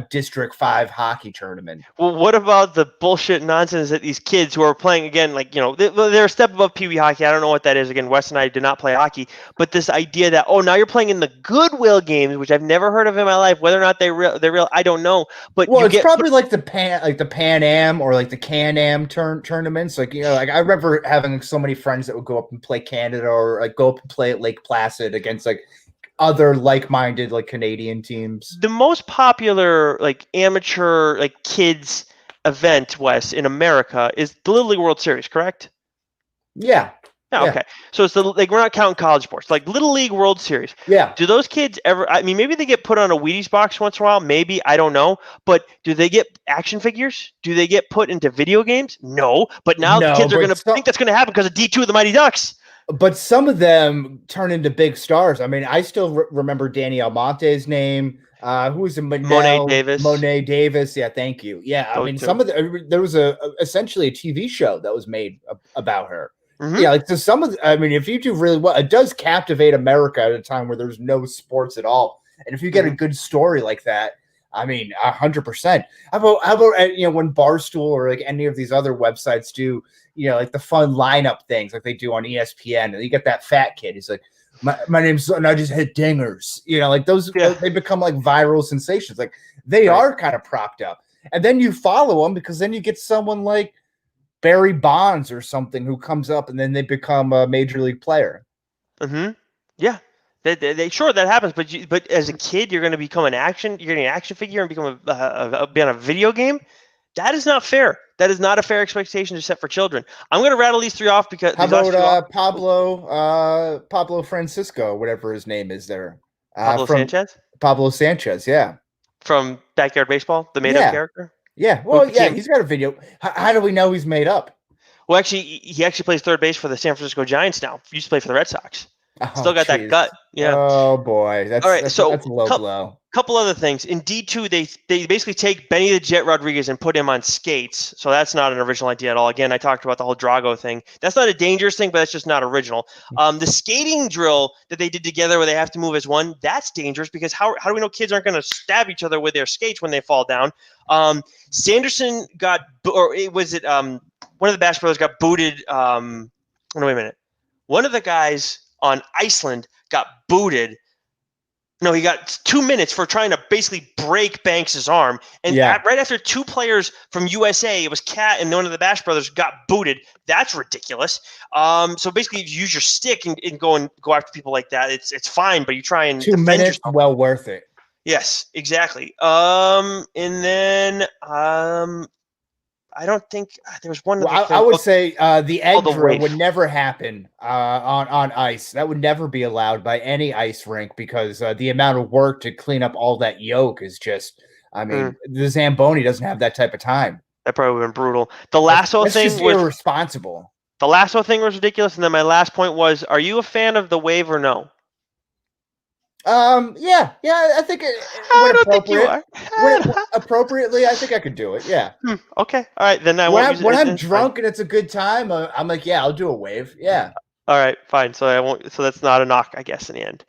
[SPEAKER 1] District 5 hockey tournament.
[SPEAKER 2] Well, what about the bullshit nonsense that these kids who are playing, again, like, they're a step above Pee Wee hockey. I don't know what that is. Again, Wes and I did not play hockey, but this idea that, now you're playing in the Goodwill Games, which I've never heard of in my life. Whether or not they're real, I don't know. But
[SPEAKER 1] it's probably like the Pan Am or like the Can-Am tournaments. Like, I remember having so many friends that would go up and play Canada or like go up and play at Lake Placid against like other like-minded like Canadian teams.
[SPEAKER 2] The most popular like amateur like kids event, Wes, in America is the Little League World Series, correct?
[SPEAKER 1] Yeah.
[SPEAKER 2] Okay. So it's we're not counting college sports, like Little League World Series.
[SPEAKER 1] Yeah.
[SPEAKER 2] Do those kids ever? I mean, maybe they get put on a Wheaties box once in a while. Maybe, I don't know. But do they get action figures? Do they get put into video games? No. But now the kids are going to think that's going to happen because of D2 of the Mighty Ducks.
[SPEAKER 1] But some of them turn into big stars. I mean, I still remember Danny Almonte's name. Who was it?
[SPEAKER 2] Monet Davis.
[SPEAKER 1] Monet Davis. Yeah, thank you. Yeah, I mean, there was essentially a TV show that was made about her. Yeah, like if you do really well, it does captivate America at a time where there's no sports at all. And if you get a good story like that, I mean, 100%. How about when Barstool or like any of these other websites do, like the fun lineup things like they do on ESPN, and you get that fat kid. He's like, my name's, and I just hit dingers. Like those, they become like viral sensations. Like they are kind of propped up, and then you follow them because then you get someone like Barry Bonds or something who comes up, and then they become a major league player.
[SPEAKER 2] Yeah. They sure that happens, but as a kid, you're going to become you're getting an action figure and become be on a video game. That is not fair. That is not a fair expectation to set for children. I'm going to rattle these three off because
[SPEAKER 1] how about Pablo Francisco, whatever his name is there,
[SPEAKER 2] Sanchez.
[SPEAKER 1] Pablo Sanchez, yeah,
[SPEAKER 2] from Backyard Baseball, the made-up character.
[SPEAKER 1] Yeah, well, he's got a video. How do we know he's made up?
[SPEAKER 2] Well, actually, he actually plays third base for the San Francisco Giants now. He used to play for the Red Sox. Still got that gut. Yeah.
[SPEAKER 1] Oh boy, that's a low blow.
[SPEAKER 2] Couple other things in D2, they basically take Benny the Jet Rodriguez and put him on skates. So that's not an original idea at all. Again, I talked about the whole Drago thing. That's not a dangerous thing, but that's just not original. The skating drill that they did together where they have to move as one, that's dangerous because how do we know kids aren't going to stab each other with their skates when they fall down? Sanderson got, or was it one of the Bash Brothers got booted? Wait a minute. One of the guys on Iceland got booted. No, he got 2 minutes for trying to basically break Banks' arm. And right after two players from USA, it was Cat and one of the Bash Brothers, got booted. That's ridiculous. So basically, you use your stick and go after people like that. It's fine, but you try and
[SPEAKER 1] 2 minutes, yourself. Well worth it.
[SPEAKER 2] Yes, exactly. And then I don't think there was one.
[SPEAKER 1] I would say the egg drill would never happen on ice. That would never be allowed by any ice rink because the amount of work to clean up all that yolk is just. I mean, the Zamboni doesn't have that type of time.
[SPEAKER 2] That probably would have been brutal. The lasso thing
[SPEAKER 1] was irresponsible.
[SPEAKER 2] The lasso thing was ridiculous, and then my last point was: are you a fan of the wave or no?
[SPEAKER 1] Yeah, I think
[SPEAKER 2] I
[SPEAKER 1] when
[SPEAKER 2] don't think you
[SPEAKER 1] appropriate,
[SPEAKER 2] are.
[SPEAKER 1] when appropriately, I think I could do it. Yeah.
[SPEAKER 2] Okay, all right, then I
[SPEAKER 1] When
[SPEAKER 2] won't
[SPEAKER 1] I'm
[SPEAKER 2] use it.
[SPEAKER 1] when I'm
[SPEAKER 2] It's fine.
[SPEAKER 1] drunk and it's a good time, I'm like, yeah, I'll do a wave. Yeah.
[SPEAKER 2] All right, fine. So I won't. So that's not a knock, I guess, in the end.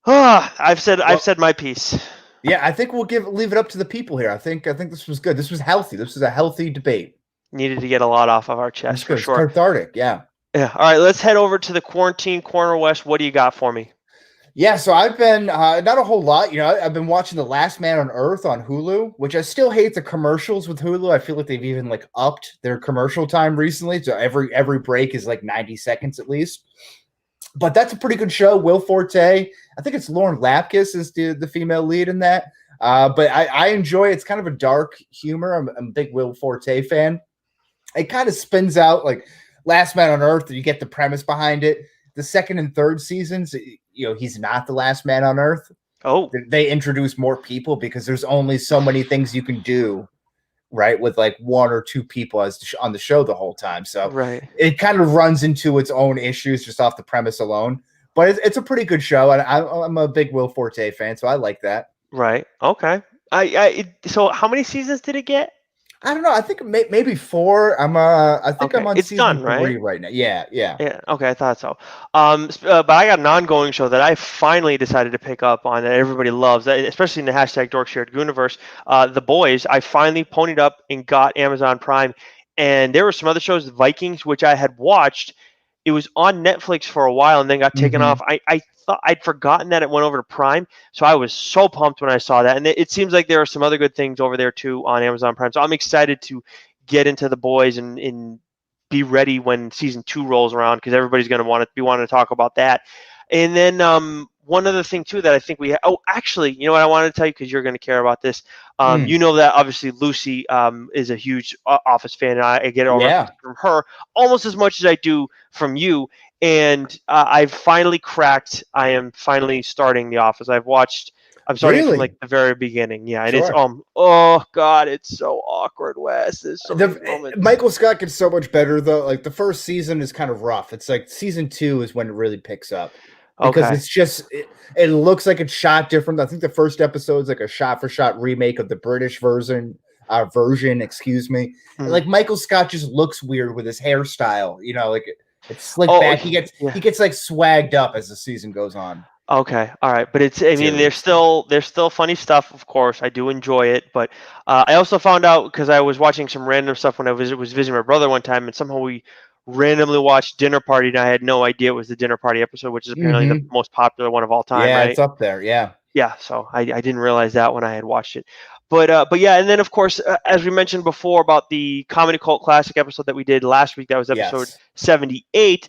[SPEAKER 2] Ah, I've
[SPEAKER 1] Well,
[SPEAKER 2] said my piece.
[SPEAKER 1] yeah, I think we'll leave it up to the people here. I think this was good. This was healthy. This was a healthy debate.
[SPEAKER 2] Needed to get a lot off of our
[SPEAKER 1] It was
[SPEAKER 2] chest for
[SPEAKER 1] good. It's
[SPEAKER 2] sure.
[SPEAKER 1] cathartic. Yeah.
[SPEAKER 2] Yeah. All right, let's head over to the quarantine corner, West. What do you got for me?
[SPEAKER 1] Yeah, so I've been not a whole lot, I've been watching The Last Man on Earth on Hulu, which I still hate the commercials with Hulu. I feel like they've even like upped their commercial time recently. So every break is like 90 seconds at least. But that's a pretty good show. Will Forte, I think it's Lauren Lapkus is the female lead in that. But I enjoy it. It's kind of a dark humor. I'm a big Will Forte fan. It kind of spins out like Last Man on Earth. You get the premise behind it. The second and third seasons, he's not the last man on Earth.
[SPEAKER 2] Oh,
[SPEAKER 1] They introduce more people because there's only so many things you can do, right, with like one or two people on the show the whole time. So
[SPEAKER 2] right.
[SPEAKER 1] it kind of runs into its own issues just off the premise alone. But it's a pretty good show, and I'm a big Will Forte fan, so I like that.
[SPEAKER 2] Right. Okay. So how many seasons did it get?
[SPEAKER 1] I don't know. I think maybe four. I think I'm
[SPEAKER 2] Okay,
[SPEAKER 1] on
[SPEAKER 2] it's done,
[SPEAKER 1] season
[SPEAKER 2] right?
[SPEAKER 1] 3 right now. Yeah.
[SPEAKER 2] Yeah. Okay, I thought so. But I got an ongoing show that I finally decided to pick up on that everybody loves, especially in the hashtag Dork Shared Universe. The Boys. I finally ponied up and got Amazon Prime, and there were some other shows, Vikings, which I had watched. It was on Netflix for a while and then got taken
[SPEAKER 1] Mm-hmm.
[SPEAKER 2] off. I thought I'd forgotten that it went over to Prime, so I was so pumped when I saw that. And it seems like there are some other good things over there too on Amazon Prime. So I'm excited to get into The Boys and be ready when season 2 rolls around because everybody's going to want to be wanting to talk about that. And then one other thing too that I think oh, actually, you know what I wanted to tell you because you're going to care about this. You know that obviously Lucy is a huge Office fan, and I get all
[SPEAKER 1] Yeah.
[SPEAKER 2] references from her almost as much as I do from you. And I've finally cracked. I am finally starting The Office. I'm starting from like
[SPEAKER 1] Really?
[SPEAKER 2] the very beginning. Yeah, and it's
[SPEAKER 1] Sure.
[SPEAKER 2] oh god, it's so awkward, Wes. There's so many moments.
[SPEAKER 1] Michael Scott gets so much better though. Like the first season is kind of rough. It's like season 2 is when it really picks up because
[SPEAKER 2] Okay.
[SPEAKER 1] it's just it looks like it's shot different. I think the first episode is like a shot for shot remake of the British version, excuse me. And
[SPEAKER 2] Hmm.
[SPEAKER 1] like Michael Scott just looks weird with his hairstyle. Like it's slicked
[SPEAKER 2] Oh,
[SPEAKER 1] back. He gets
[SPEAKER 2] yeah.
[SPEAKER 1] he gets like swagged up as the season goes on.
[SPEAKER 2] Okay, all right, but I mean,
[SPEAKER 1] Series.
[SPEAKER 2] there's still funny stuff, of course. I do enjoy it, but I also found out because I was watching some random stuff when I was visiting my brother one time, and somehow we randomly watched Dinner Party, and I had no idea it was the Dinner Party episode, which is apparently the
[SPEAKER 1] Mm-hmm.
[SPEAKER 2] most popular one of all time,
[SPEAKER 1] Yeah,
[SPEAKER 2] right?
[SPEAKER 1] it's up there. Yeah.
[SPEAKER 2] Yeah, so I didn't realize that when I had watched it, but yeah, and then of course, as we mentioned before about the comedy cult classic episode that we did last week, that was episode
[SPEAKER 1] Yes.
[SPEAKER 2] 78.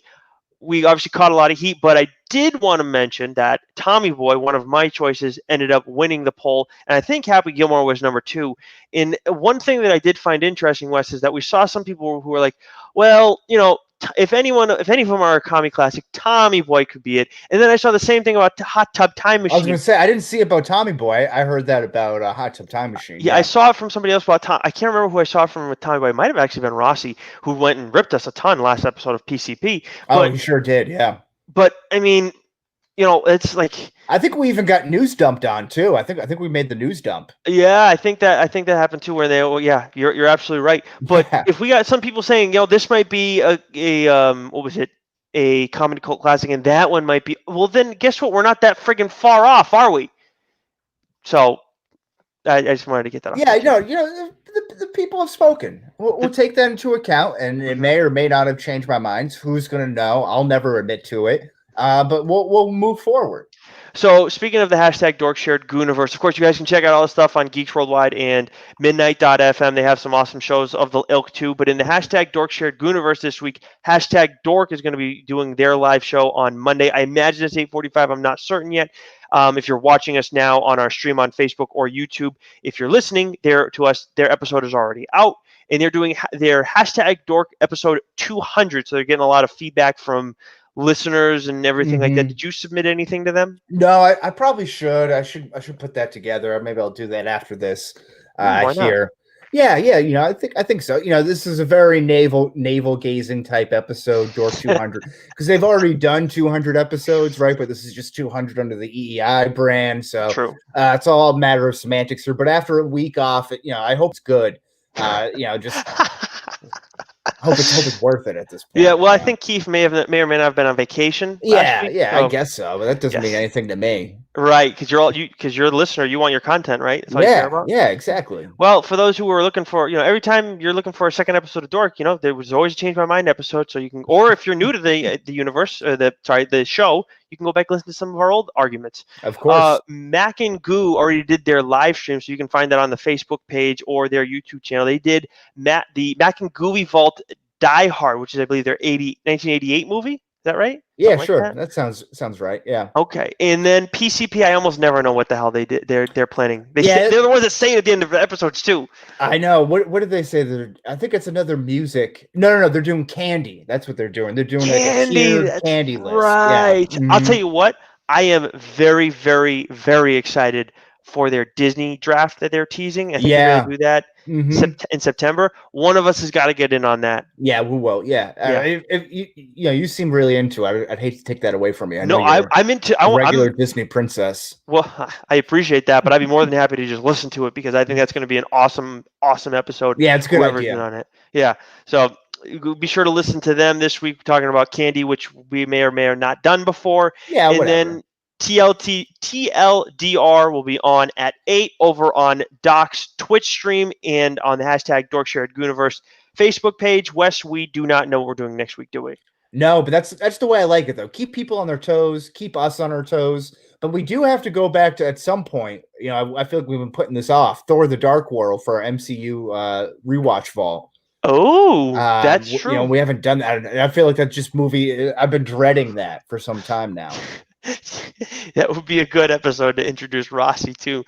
[SPEAKER 2] We obviously caught a lot of heat, but I did want to mention that Tommy Boy, one of my choices, ended up winning the poll, and I think Happy Gilmore was number 2. And one thing that I did find interesting, Wes, is that we saw some people who were like, "Well, if any of them are a comedy classic, Tommy Boy could be it." And then I saw the same thing about Hot Tub Time
[SPEAKER 1] I was
[SPEAKER 2] Machine.
[SPEAKER 1] gonna say I didn't see about Tommy Boy. I heard that about Hot Tub Time Machine.
[SPEAKER 2] Yeah, I
[SPEAKER 1] Yeah.
[SPEAKER 2] saw it from somebody else about Tom. I can't remember who I saw it from with Tommy Boy. It might have actually been Rossi, who went and ripped us a ton last episode of PCP.
[SPEAKER 1] Oh,
[SPEAKER 2] But
[SPEAKER 1] he sure did. Yeah.
[SPEAKER 2] I mean, it's like,
[SPEAKER 1] I think we even got news dumped on too. I think we made the news dump.
[SPEAKER 2] yeah, I think that happened too. Where well, yeah, you're absolutely right. But
[SPEAKER 1] Yeah.
[SPEAKER 2] if we got some people saying, this might be a what was it, a comedy cult classic, and that one might be, well, then guess what? We're not that friggin' far off, are we? So I just wanted to get that off
[SPEAKER 1] Yeah.
[SPEAKER 2] my chest.
[SPEAKER 1] The people have spoken. We'll
[SPEAKER 2] The-
[SPEAKER 1] take that into account, and it
[SPEAKER 2] mhm.
[SPEAKER 1] may or may not have changed my mind. Who's gonna know? I'll never admit to it. But we'll move forward.
[SPEAKER 2] So speaking of the hashtag DorkShared Gooniverse, of course, you guys can check out all the stuff on Geeks Worldwide and Midnight.fm. They have some awesome shows of the ilk too. But in the hashtag DorkShared Gooniverse this week, hashtag Dork is going to be doing their live show on Monday. I imagine it's 8:45. I'm not certain yet. If you're watching us now on our stream on Facebook or YouTube, if you're listening there to us, their episode is already out. And they're doing their hashtag Dork episode 200. So they're getting a lot of feedback from listeners and everything like that.
[SPEAKER 1] Mm-hmm.
[SPEAKER 2] Did you submit anything to them?
[SPEAKER 1] No, I probably should. I should put that together. Maybe I'll do that after this
[SPEAKER 2] Why not?
[SPEAKER 1] here. Yeah, I think so. This is a very navel gazing type episode, Dork 200, because they've already done 200 episodes, right? But this is just 200 under the EEI brand, so
[SPEAKER 2] True.
[SPEAKER 1] it's all a matter of semantics here. But after a week off, I hope it's good. Just hope it's worth it at this point.
[SPEAKER 2] Yeah, well, I think Keith may or may not have been on vacation last week.
[SPEAKER 1] Yeah, I guess so, but that doesn't mean anything to me.
[SPEAKER 2] Right, because you're the listener, you want your content, right? That's all you care about.
[SPEAKER 1] Yeah, exactly.
[SPEAKER 2] Well, for those who are looking for, every time you're looking for a second episode of Dork, there was always a Change My Mind episode, so you can, or if you're new to the universe, or the show, you can go back and listen to some of our old arguments.
[SPEAKER 1] Of course.
[SPEAKER 2] Mac and Goo already did their live stream, so you can find that on the Facebook page or their YouTube channel. They did the Mac and Gooey Vault Die Hard, which is, I believe, their 1988 movie. Is that right?
[SPEAKER 1] Yeah, sure. That sounds right. Yeah.
[SPEAKER 2] Okay, and then PCP, I almost never know what the hell they did. They're planning. They're the ones that say it at the end of the episodes too.
[SPEAKER 1] I know. What did they say? I think it's another music. No. They're doing candy. That's what they're doing. They're doing
[SPEAKER 2] candy.
[SPEAKER 1] Like a candy list.
[SPEAKER 2] Right.
[SPEAKER 1] Yeah. Mm-hmm.
[SPEAKER 2] I'll tell you what. I am very, very, very excited for their Disney draft that they're teasing. I think they're going to do that in September. One of us has got to get in on that.
[SPEAKER 1] Yeah, we will. Yeah. If you seem really into it. I'd hate to take that away from you.
[SPEAKER 2] I'm into
[SPEAKER 1] regular Disney princess.
[SPEAKER 2] Well, I appreciate that, but I'd be more than happy to just listen to it because I think that's going to be an awesome episode.
[SPEAKER 1] Yeah, it's a good idea.
[SPEAKER 2] On it. Yeah. So be sure to listen to them this week talking about candy, which we may or may have not done before.
[SPEAKER 1] Yeah,
[SPEAKER 2] and
[SPEAKER 1] whatever.
[SPEAKER 2] Then TLDR will be on at 8 over on Doc's Twitch stream and on the hashtag DorksharedGooniverse Facebook page. Wes, we do not know what we're doing next week, do we?
[SPEAKER 1] No, but that's the way I like it, though. Keep people on their toes, keep us on our toes. But we do have to go back to, at some point, I feel like we've been putting this off, Thor the Dark World for our MCU rewatch vault.
[SPEAKER 2] Oh, that's true.
[SPEAKER 1] We haven't done that. And I feel like that's just movie. I've been dreading that for some time now.
[SPEAKER 2] That would be a good episode to introduce Rossi to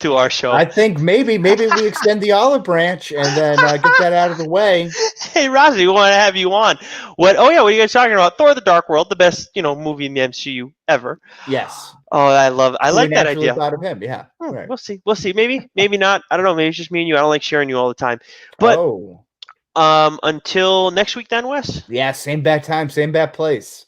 [SPEAKER 2] our show.
[SPEAKER 1] I think maybe we extend the olive branch and then get that out of the way.
[SPEAKER 2] Hey Rossi, we want to have you on. What? Oh yeah, what are you guys talking about? Thor: The Dark World, the best movie in the MCU ever.
[SPEAKER 1] Yes.
[SPEAKER 2] Oh, I like that idea.
[SPEAKER 1] Thought of him, yeah.
[SPEAKER 2] Right. We'll see. Maybe not. I don't know. Maybe it's just me and you. I don't like sharing you all the time. But until next week, then, Wes.
[SPEAKER 1] Yeah, same bad time, same bad place.